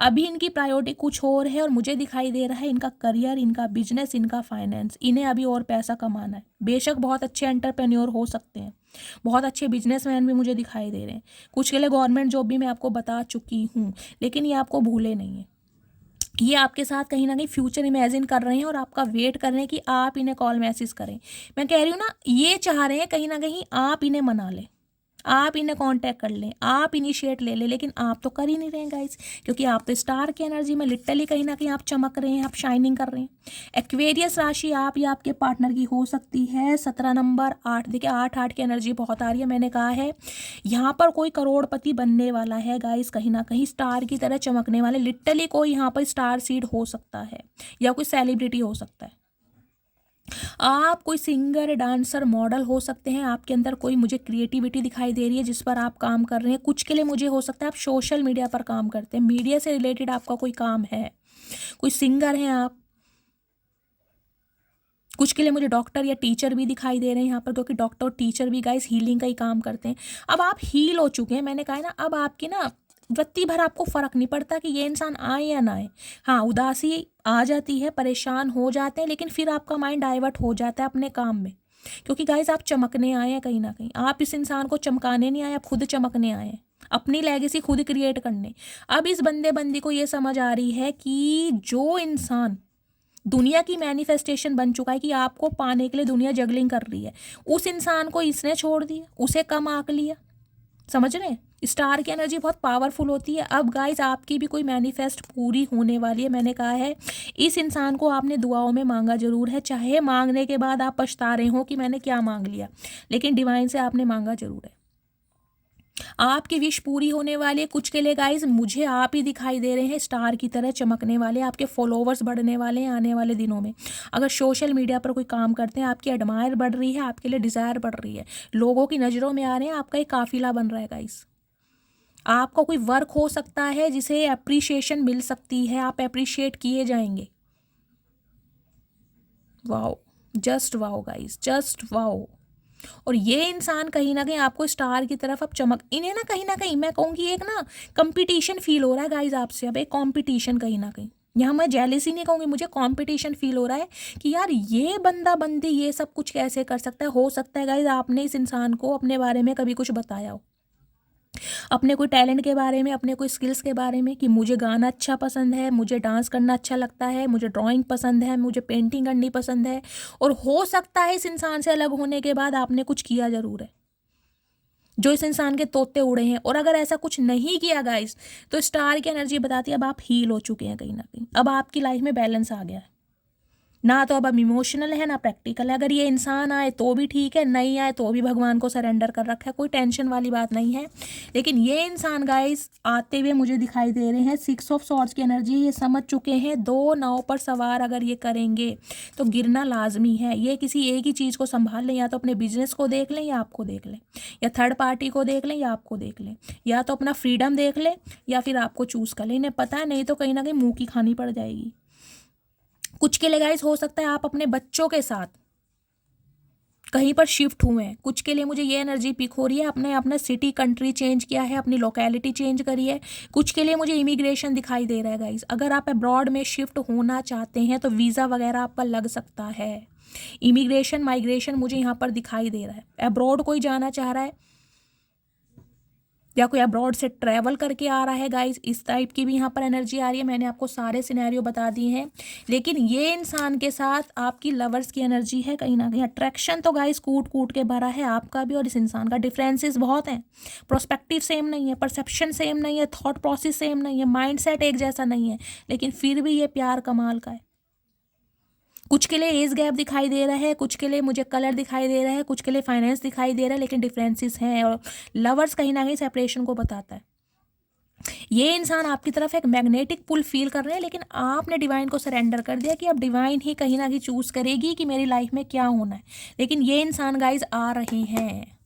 अभी इनकी प्रायोरिटी कुछ और है और मुझे दिखाई दे रहा है इनका करियर, इनका बिजनेस, इनका फाइनेंस। इन्हें अभी और पैसा कमाना है। बेशक बहुत अच्छे एंटरप्रेन्योर हो सकते हैं, बहुत अच्छे बिजनेसमैन भी मुझे दिखाई दे रहे हैं, कुछ के लिए गवर्नमेंट जॉब भी मैं आपको बता चुकी हूँ, लेकिन ये आपको भूले नहीं है। ये आपके साथ कहीं ना कहीं फ्यूचर इमेजिन कर रहे हैं और आपका वेट कर रहे हैं कि आप इन्हें कॉल मैसेज करें। मैं कह रही हूँ ना, ये चाह रहे हैं कहीं ना कहीं आप इन्हें मना लें, आप इन्हें कांटेक्ट कर लें, आप इनिशिएट ले लें, लेकिन आप तो कर ही नहीं रहे हैं गाइस, क्योंकि आप तो स्टार की एनर्जी में लिटरली कहीं ना कहीं आप चमक रहे हैं, आप शाइनिंग कर रहे हैं। एक्वेरियस राशि आप या आपके पार्टनर की हो सकती है 17 नंबर 8। देखिए 8 की एनर्जी बहुत आ रही है। मैंने कहा है यहाँ पर कोई करोड़पति बनने वाला है गाइस, कहीं ना कहीं स्टार की तरह चमकने वाले, लिटरली कोई यहाँ पर स्टार सीड हो सकता है या कोई सेलिब्रिटी हो सकता है। आप कोई सिंगर, डांसर, मॉडल हो सकते हैं। आपके अंदर कोई मुझे क्रिएटिविटी दिखाई दे रही है जिस पर आप काम कर रहे हैं। कुछ के लिए मुझे हो सकता है आप सोशल मीडिया पर काम करते हैं, मीडिया से रिलेटेड आपका कोई काम है, कोई सिंगर हैं आप। कुछ के लिए मुझे डॉक्टर या टीचर भी दिखाई दे रहे हैं यहाँ पर, क्योंकि डॉक्टर और टीचर भी गाइस हीलिंग का ही काम करते हैं। अब आप हील हो चुके हैं, मैंने कहा है ना, अब आपकी ना वृत्ति भर आपको फर्क नहीं पड़ता कि ये इंसान आए या ना आए। हाँ, उदासी आ जाती है, परेशान हो जाते हैं, लेकिन फिर आपका माइंड डाइवर्ट हो जाता है अपने काम में, क्योंकि गाइस आप चमकने आए हैं कहीं ना कहीं। आप इस इंसान को चमकाने नहीं आए, आप खुद चमकने आए हैं, अपनी लेगेसी खुद क्रिएट करने। अब इस बंदी को ये समझ आ रही है कि जो इंसान दुनिया की मैनिफेस्टेशन बन चुका है, कि आपको पाने के लिए दुनिया जगलिंग कर रही है, उस इंसान को इसने छोड़ दिया, उसे कम आंक लिया। समझ रहे हैं? स्टार की एनर्जी बहुत पावरफुल होती है। अब गाइस आपकी भी कोई मैनिफेस्ट पूरी होने वाली है। मैंने कहा है इस इंसान को आपने दुआओं में मांगा जरूर है, चाहे मांगने के बाद आप पछता रहे हो कि मैंने क्या मांग लिया, लेकिन डिवाइन से आपने मांगा जरूर है। आपकी विश पूरी होने वाली है। कुछ के लिए गाइस मुझे आप ही दिखाई दे रहे हैं स्टार की तरह चमकने वाले। आपके फॉलोवर्स बढ़ने वाले हैं आने वाले दिनों में। अगर सोशल मीडिया पर कोई काम करते हैं, आपकी एडमायर बढ़ रही है, आपके लिए डिज़ायर बढ़ रही है, लोगों की नज़रों में आ रहे हैं, आपका एक काफिला बन रहा है गाइस। आपका कोई वर्क हो सकता है जिसे अप्रिशिएशन मिल सकती है, आप अप्रिशिएट किए जाएंगे। Wow, just wow guys, just wow. और ये इंसान कहीं ना कहीं आपको स्टार की तरफ अब चमक, इन्हें ना कहीं मैं कहूँगी एक ना कंपटीशन फील हो रहा है गाइज आपसे। अब एक कंपटीशन कहीं ना कहीं, यहाँ मैं जेलसी नहीं कहूँगी, मुझे कंपटीशन फील हो रहा है कि यार ये बंदा बंदी ये सब कुछ कैसे कर सकता है। हो सकता है गाइज आपने इस इंसान को अपने बारे में कभी कुछ बताया हो, अपने कोई टैलेंट के बारे में, अपने कोई स्किल्स के बारे में, कि मुझे गाना अच्छा पसंद है, मुझे डांस करना अच्छा लगता है, मुझे ड्राइंग पसंद है, मुझे पेंटिंग करनी पसंद है। और हो सकता है इस इंसान से अलग होने के बाद आपने कुछ किया जरूर है जो इस इंसान के तोते उड़े हैं। और अगर ऐसा कुछ नहीं किया गाइस, तो स्टार की एनर्जी बताती है अब आप हील हो चुके हैं कहीं ना कहीं। अब आपकी लाइफ में बैलेंस आ गया है ना, तो अब इमोशनल है ना प्रैक्टिकल है। अगर ये इंसान आए तो भी ठीक है, नहीं आए तो भी भगवान को सरेंडर कर रखा है, कोई टेंशन वाली बात नहीं है। लेकिन ये इंसान गाइस आते हुए मुझे दिखाई दे रहे हैं 6 ऑफ सॉर्ड्स की एनर्जी। ये समझ चुके हैं 2 नाव पर सवार अगर ये करेंगे तो गिरना लाजमी है। ये किसी एक ही चीज़ को संभाल लें, या तो अपने बिजनेस को देख लें, या आपको देख लें, या थर्ड पार्टी को देख लें, या आपको देख लें, या तो अपना फ्रीडम देख लें, या फिर आपको चूज़ कर लें। इन्हें पता है नहीं तो कहीं ना कहीं मुँह की खानी पड़ जाएगी। कुछ के लिए गाइस हो सकता है आप अपने बच्चों के साथ कहीं पर शिफ्ट हुए हैं। कुछ के लिए मुझे ये एनर्जी पिक हो रही है, अपने अपना सिटी कंट्री चेंज किया है, अपनी लोकेलिटी चेंज करी है। कुछ के लिए मुझे इमिग्रेशन दिखाई दे रहा है गाइस। अगर आप अब्रॉड में शिफ्ट होना चाहते हैं तो वीज़ा वगैरह आप पर लग सकता है। इमिग्रेशन, माइग्रेशन मुझे यहाँ पर दिखाई दे रहा है। अब्रॉड कोई जाना चाह रहा है, या कोई अब्रॉड से ट्रैवल करके आ रहा है गाइस, इस टाइप की भी यहाँ पर एनर्जी आ रही है। मैंने आपको सारे सिनेरियो बता दिए हैं। लेकिन ये इंसान के साथ आपकी लवर्स की एनर्जी है कहीं ना कहीं। अट्रैक्शन तो गाइस कूट कूट के भरा है आपका भी और इस इंसान का। डिफरेंसेस बहुत हैं, प्रोस्पेक्टिव सेम नहीं है, परसेप्शन सेम नहीं है, थॉट प्रोसेस सेम नहीं है, माइंडसेट एक जैसा नहीं है, लेकिन फिर भी ये प्यार कमाल का है। कुछ के लिए एज गैप दिखाई दे रहा है, कुछ के लिए मुझे कलर दिखाई दे रहा है, कुछ के लिए फाइनेंस दिखाई दे रहा है, लेकिन डिफरेंसेस हैं। और लवर्स कहीं ना कहीं सेपरेशन को बताता है। ये इंसान आपकी तरफ एक मैग्नेटिक पुल फील कर रहे हैं, लेकिन आपने डिवाइन को सरेंडर कर दिया कि अब डिवाइन ही कहीं ना कहीं चूज करेगी कि मेरी लाइफ में क्या होना है। लेकिन ये इंसान गाइज आ रहे हैं।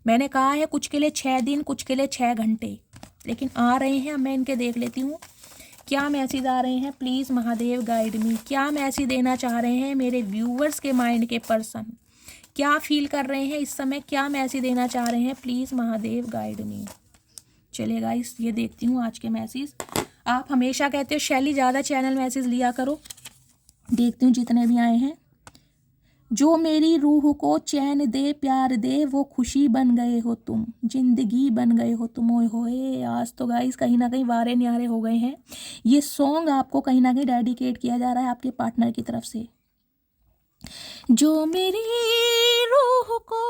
मैंने कहा है कुछ के लिए 6 दिन, कुछ के लिए 6 घंटे, लेकिन आ रहे हैं। अब मैं इनके देख लेती हूँ क्या मैसेज आ रहे हैं। प्लीज़ महादेव गाइड मी, क्या मैसेज देना चाह रहे हैं मेरे व्यूवर्स के माइंड के पर्सन, क्या फील कर रहे हैं इस समय, क्या मैसेज देना चाह रहे हैं। प्लीज़ महादेव गाइड मी। चलिए गाइस ये देखती हूँ आज के मैसेज। आप हमेशा कहते हो शैली ज़्यादा चैनल मैसेज लिया करो, देखती हूँ जितने भी आए हैं। जो मेरी रूह को चैन दे प्यार दे वो खुशी बन गए हो तुम, जिंदगी बन गए हो तुम। ओए होए, आज तो गाइस कहीं ना कहीं वारे न्यारे हो गए हैं। ये सॉन्ग आपको कहीं ना कहीं डेडिकेट किया जा रहा है आपके पार्टनर की तरफ से। जो मेरी रूह को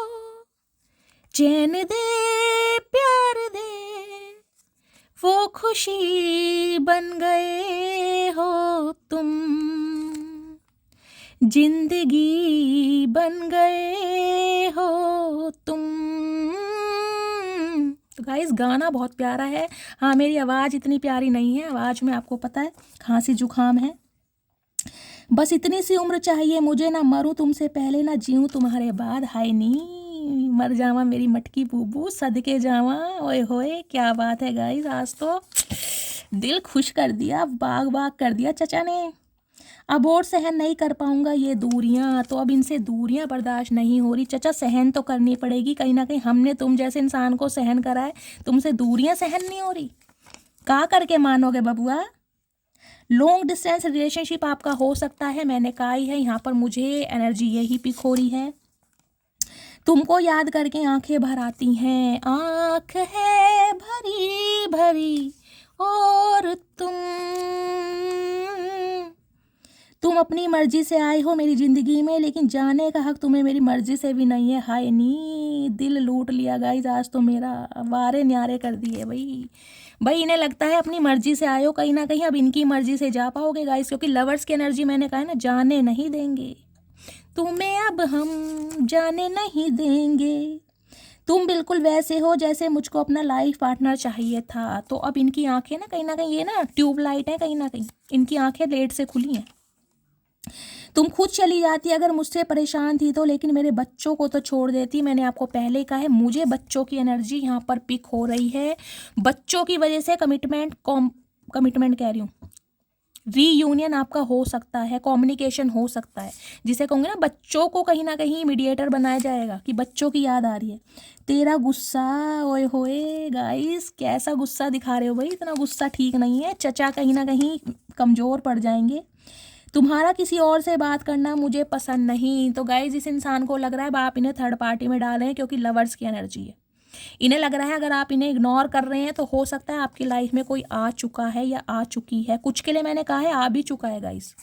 चैन दे प्यार दे वो खुशी बन गए हो तुम, जिंदगी बन गए हो तुम। तो गाइस गाना बहुत प्यारा है। हाँ, मेरी आवाज़ इतनी प्यारी नहीं है, आवाज़ में आपको पता है खांसी जुकाम है। बस इतनी सी उम्र चाहिए मुझे, ना मरूं तुमसे पहले ना जीऊं तुम्हारे बाद। हाय नी मर जावा मेरी मटकी बूबू, सदके जावा। ओए होए, क्या बात है गाइस, आज तो दिल खुश कर दिया, बाग बाग कर दिया चचा ने। अब और सहन नहीं कर पाऊंगा ये दूरियां, तो अब इनसे दूरियां बर्दाश्त नहीं हो रही। चचा सहन तो करनी पड़ेगी, कहीं ना कहीं हमने तुम जैसे इंसान को सहन करा है, तुमसे दूरियां सहन नहीं हो रही। का करके मानोगे बबुआ? लॉन्ग डिस्टेंस रिलेशनशिप आपका हो सकता है, मैंने कहा ही है। यहाँ पर मुझे एनर्जी यही पिक हो रही है। तुमको याद करके आंखें भर आती हैं, आंख है भरी भरी और तुम अपनी मर्जी से आए हो मेरी ज़िंदगी में, लेकिन जाने का हक तुम्हें मेरी मर्जी से भी नहीं है। हाय नी, दिल लूट लिया गाइस, आज तो मेरा वारे न्यारे कर दिए भाई। इन्हें लगता है अपनी मर्जी से आए हो, कहीं ना कहीं अब इनकी मर्जी से जा पाओगे गाइस, क्योंकि लवर्स की एनर्जी मैंने कहा है ना, जाने नहीं देंगे तुम्हें, अब हम जाने नहीं देंगे। तुम बिल्कुल वैसे हो जैसे मुझको अपना लाइफ पार्टनर चाहिए था। तो अब इनकी आंखें ना कहीं ये ना ट्यूबलाइट है, कहीं ना कहीं इनकी आंखें लेट से खुली हैं। तुम खुद चली जाती अगर मुझसे परेशान थी तो, लेकिन मेरे बच्चों को तो छोड़ देती। मैंने आपको पहले कहा है, मुझे बच्चों की एनर्जी यहाँ पर पिक हो रही है। बच्चों की वजह से कमिटमेंट कह रही हूँ, रीयूनियन आपका हो सकता है, कम्युनिकेशन हो सकता है, जिसे कहूँगे ना बच्चों को कहीं ना कहीं मीडिएटर बनाया जाएगा कि बच्चों की याद आ रही है। तेरा गुस्सा, ओए होए गाइस, कैसा गुस्सा दिखा रहे हो भाई, इतना गुस्सा ठीक नहीं है। चचा कहीं ना कहीं कमज़ोर पड़ जाएंगे। तुम्हारा किसी और से बात करना मुझे पसंद नहीं। तो गाइज इस इंसान को लग रहा है आप इन्हें थर्ड पार्टी में डालें, क्योंकि लवर्स की एनर्जी है। इन्हें लग रहा है अगर आप इन्हें इग्नोर कर रहे हैं तो हो सकता है आपकी लाइफ में कोई आ चुका है या आ चुकी है। कुछ के लिए मैंने कहा है आ भी चुका है गाइज,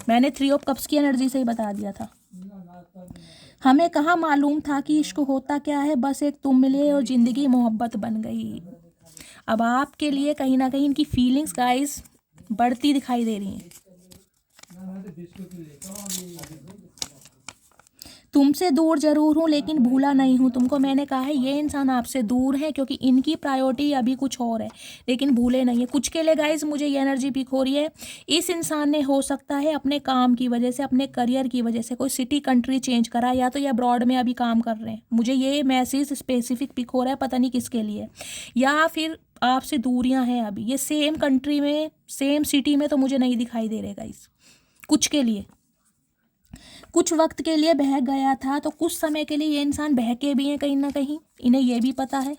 मैंने 3 ऑफ कप्स की एनर्जी से ही बता दिया था। हमें कहाँ मालूम था कि इश्क होता क्या है, बस एक तुम मिले और ज़िंदगी मोहब्बत बन गई। अब आपके लिए कहीं ना कहीं इनकी फीलिंग्स गाइज बढ़ती दिखाई दे रही हैं। तुमसे दूर जरूर हूँ लेकिन भूला नहीं हूँ तुमको। मैंने कहा है ये इंसान आपसे दूर है क्योंकि इनकी प्रायोरिटी अभी कुछ और है, लेकिन भूले नहीं है। कुछ के लिए गाइज मुझे ये एनर्जी पिक हो रही है, इस इंसान ने हो सकता है अपने काम की वजह से, अपने करियर की वजह से कोई सिटी कंट्री चेंज करा, या तो ये अब्रॉड में अभी काम कर रहे हैं। मुझे ये मैसेज स्पेसिफिक पिक हो रहा है, पता नहीं किसके लिए, या फिर आपसे दूरियां हैं अभी। ये सेम कंट्री में सेम सिटी में तो मुझे नहीं दिखाई दे रहे गाइज। कुछ के लिए कुछ वक्त के लिए बहक गया था, तो कुछ समय के लिए ये इंसान बहके भी हैं कहीं ना कहीं, इन्हें ये भी पता है।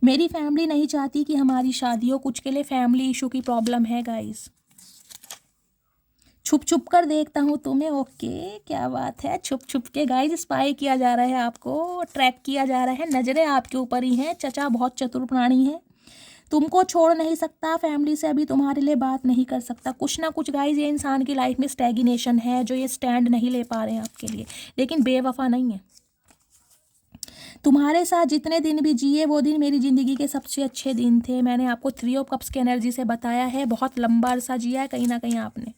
मेरी फैमिली नहीं चाहती कि हमारी शादी हो। कुछ के लिए फैमिली इशू की प्रॉब्लम है गाइस। छुप छुप कर देखता हूँ तुम्हें, ओके क्या बात है, छुप छुप के गाइस स्पाई किया जा रहा है, आपको ट्रैक किया जा रहा है, नज़रें आपके ऊपर ही हैं। चचा बहुत चतुर प्राणी है, तुमको छोड़ नहीं सकता, फैमिली से अभी तुम्हारे लिए बात नहीं कर सकता। कुछ ना कुछ गाइज ये इंसान की लाइफ में स्टैग्नेशन है, जो ये स्टैंड नहीं ले पा रहे हैं आपके लिए, लेकिन बेवफा नहीं है। तुम्हारे साथ जितने दिन भी जिए वो दिन मेरी ज़िंदगी के सबसे अच्छे दिन थे। मैंने आपको 3 ऑफ कप्स की एनर्जी से बताया है, बहुत लंबा अरसा जिया है कहीं ना कहीं आपने।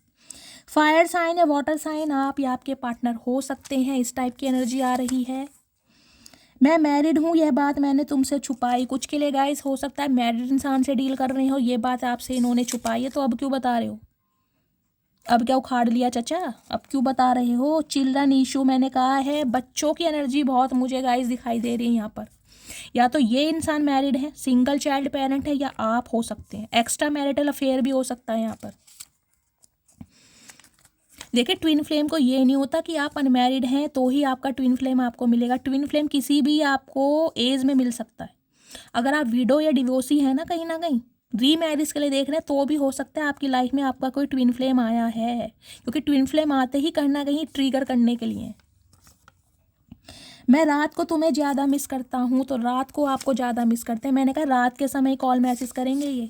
फायर साइन या वाटर साइन आप या आपके पार्टनर हो सकते हैं, इस टाइप की एनर्जी आ रही है। मैं मैरिड हूँ, यह बात मैंने तुमसे छुपाई। कुछ के लिए गाइस हो सकता है मैरिड इंसान से डील कर रहे हो, ये बात आपसे इन्होंने छुपाई है, तो अब क्यों बता रहे हो? अब क्या उखाड़ लिया चचा? अब क्यों बता रहे हो? चिल्ड्रन इशू मैंने कहा है, बच्चों की एनर्जी बहुत मुझे गाइस दिखाई दे रही है यहाँ पर। या तो ये इंसान मैरिड है, सिंगल चाइल्ड पेरेंट है, या आप हो सकते हैं एक्स्ट्रा मैरिटल अफेयर भी हो सकता है यहाँ पर। देखिए ट्विन फ्लेम को ये नहीं होता कि आप अनमैरिड हैं तो ही आपका ट्विन फ्लेम आपको मिलेगा। ट्विन फ्लेम किसी भी आपको एज में मिल सकता है। अगर आप विडो या डिवोर्सी हैं ना कहीं, रीमैरिज के लिए देख रहे हैं तो भी हो सकता है आपकी लाइफ में आपका कोई ट्विन फ्लेम आया है, क्योंकि ट्विन फ्लेम आते ही कहीं ना कहीं ट्रिगर करने के लिए। मैं रात को तुम्हें ज़्यादा मिस करता हूँ, तो रात को आपको ज़्यादा मिस करते हैं। मैंने कहा रात के समय कॉल मैसेज करेंगे ये।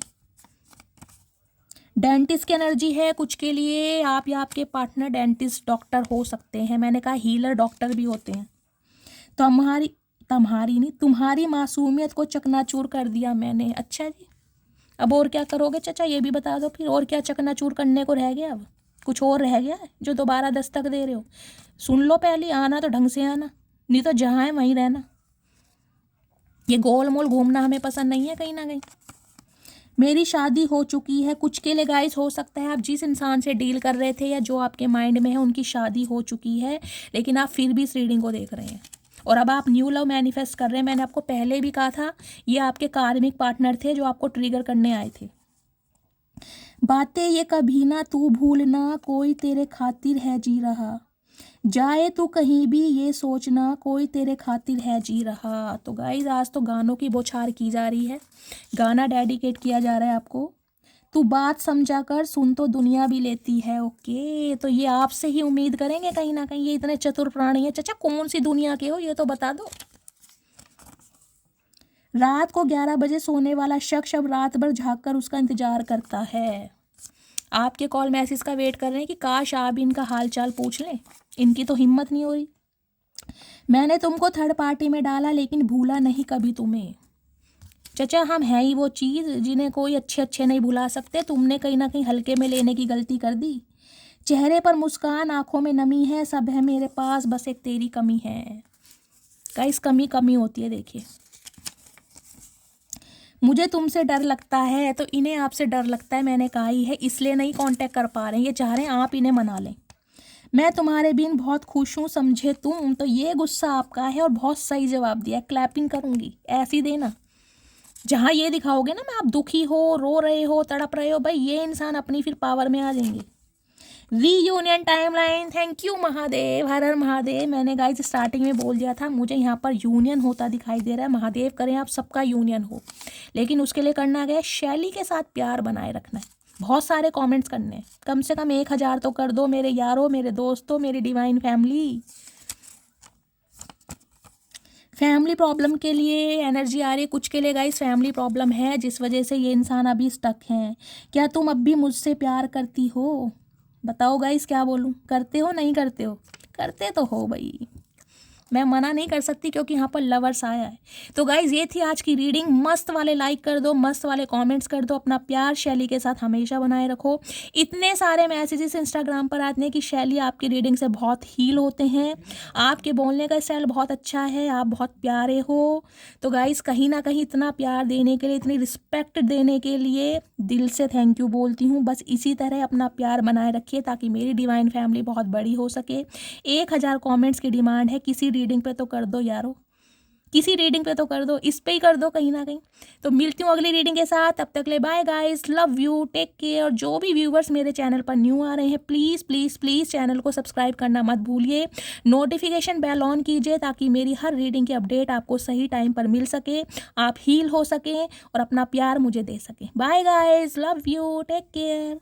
डेंटिस्ट की एनर्जी है कुछ के लिए, आप या आपके पार्टनर डेंटिस्ट डॉक्टर हो सकते हैं। मैंने कहा हीलर डॉक्टर भी होते हैं। तुम्हारी मासूमियत को चकनाचूर कर दिया मैंने। अच्छा जी, अब और क्या करोगे चाचा, ये भी बता दो फिर, और क्या चकनाचूर करने को रह गया? अब कुछ और रह गया है जो दोबारा दस्तक दे रहे हो? सुन लो पहले, आना तो ढंग से आना, नहीं तो जहाँ है वहीं रहना। ये गोल मोल घूमना हमें पसंद नहीं है कहीं ना कहीं। मेरी शादी हो चुकी है कुछ के लिए गाइस, हो सकता है आप जिस इंसान से डील कर रहे थे या जो आपके माइंड में है उनकी शादी हो चुकी है, लेकिन आप फिर भी इस रीडिंग को देख रहे हैं और अब आप न्यू लव मैनिफेस्ट कर रहे हैं। मैंने आपको पहले भी कहा था ये आपके कार्मिक पार्टनर थे जो आपको ट्रिगर करने आए थे। बातें ये कभी ना तू भूलना, कोई तेरे खातिर है जी रहा, जाए तो कहीं भी ये सोचना, कोई तेरे खातिर है जी रहा। तो गाइज आज तो गानों की बौछार की जा रही है, गाना डेडिकेट किया जा रहा है आपको। तू बात समझा कर सुन तो दुनिया भी लेती है। ओके, तो ये आपसे ही उम्मीद करेंगे कहीं ना कहीं, ये इतने चतुर प्राणी है। चाचा कौन सी दुनिया के हो ये तो बता दो। रात को 11 बजे सोने वाला शख्स अब रात भर झाँक कर उसका इंतजार करता है। आपके कॉल मैसेज का वेट कर रहे हैं कि काश आप इनका हाल चाल पूछ लें, इनकी तो हिम्मत नहीं हो रही। मैंने तुमको थर्ड पार्टी में डाला लेकिन भूला नहीं कभी तुम्हें। चचा हम हैं ही वो चीज़ जिन्हें कोई अच्छे नहीं भुला सकते, तुमने कहीं ना कहीं हल्के में लेने की गलती कर दी। चेहरे पर मुस्कान, आंखों में नमी है, सब है मेरे पास, बस एक तेरी कमी है। गाइस कमी होती है। देखिए मुझे तुमसे डर लगता है तो इन्हें आपसे डर लगता है, मैंने कहा ही है, इसलिए नहीं कांटेक्ट कर पा रहे हैं। ये चाह रहे हैं आप इन्हें मना लें। मैं तुम्हारे बिन बहुत खुश हूँ समझे तुम, तो ये गुस्सा आपका है और बहुत सही जवाब दिया। क्लैपिंग करूँगी, ऐसी देना। जहाँ ये दिखाओगे ना मैं आप दुखी हो, रो रहे हो, तड़प रहे हो, भाई ये इंसान अपनी फिर पावर में आ जाएंगे। Reunion timeline, thank you Mahadev, हर हर महादेव। मैंने गाइस स्टार्टिंग में बोल दिया था मुझे यहाँ पर यूनियन होता दिखाई दे रहा है। महादेव करें आप सबका यूनियन हो, लेकिन उसके लिए करना क्या है, शैली के साथ प्यार बनाए रखना है। बहुत सारे कमेंट्स करने हैं, कम से कम 1000 तो कर दो मेरे यारों, मेरे दोस्तों, मेरी डिवाइन फैमिली। फैमिली प्रॉब्लम के लिए एनर्जी आ रही है कुछ के लिए गाइस, फैमिली प्रॉब्लम है जिस वजह से ये इंसान अभी स्टक हैं। क्या तुम अब भी मुझसे प्यार करती हो? बताओ गाइस क्या बोलूं, करते हो नहीं करते हो? करते तो हो भाई, मैं मना नहीं कर सकती क्योंकि यहाँ पर लवर्स आया है। तो गाइज ये थी आज की रीडिंग। मस्त वाले लाइक कर दो, मस्त वाले कमेंट्स कर दो, अपना प्यार शैली के साथ हमेशा बनाए रखो। इतने सारे मैसेजेस इंस्टाग्राम पर आते हैं कि शैली आपकी रीडिंग से बहुत हील होते हैं, आपके बोलने का स्टाइल बहुत अच्छा है, आप बहुत प्यारे हो। तो गाइज कहीं ना कहीं इतना प्यार देने के लिए, इतनी रिस्पेक्ट देने के लिए दिल से थैंक यू बोलती हूँ। बस इसी तरह अपना प्यार बनाए रखिए ताकि मेरी डिवाइन फैमिली बहुत बड़ी हो सके। 1000 कमेंट्स की डिमांड है, किसी रीडिंग पे तो कर दो यारो, किसी रीडिंग पे तो कर दो, इस पे ही कर दो कहीं ना कहीं। तो मिलती हूँ अगली रीडिंग के साथ, तब तक ले bye guys, love you, take care. और जो भी व्यूवर्स मेरे चैनल पर न्यू आ रहे हैं प्लीज़ प्लीज़ प्लीज़ चैनल को सब्सक्राइब करना मत भूलिए, नोटिफिकेशन बेल ऑन कीजिए ताकि मेरी हर रीडिंग की अपडेट आपको सही टाइम पर मिल सके, आप हील हो सकें और अपना प्यार मुझे दे सकें। Bye guys, love you, take care.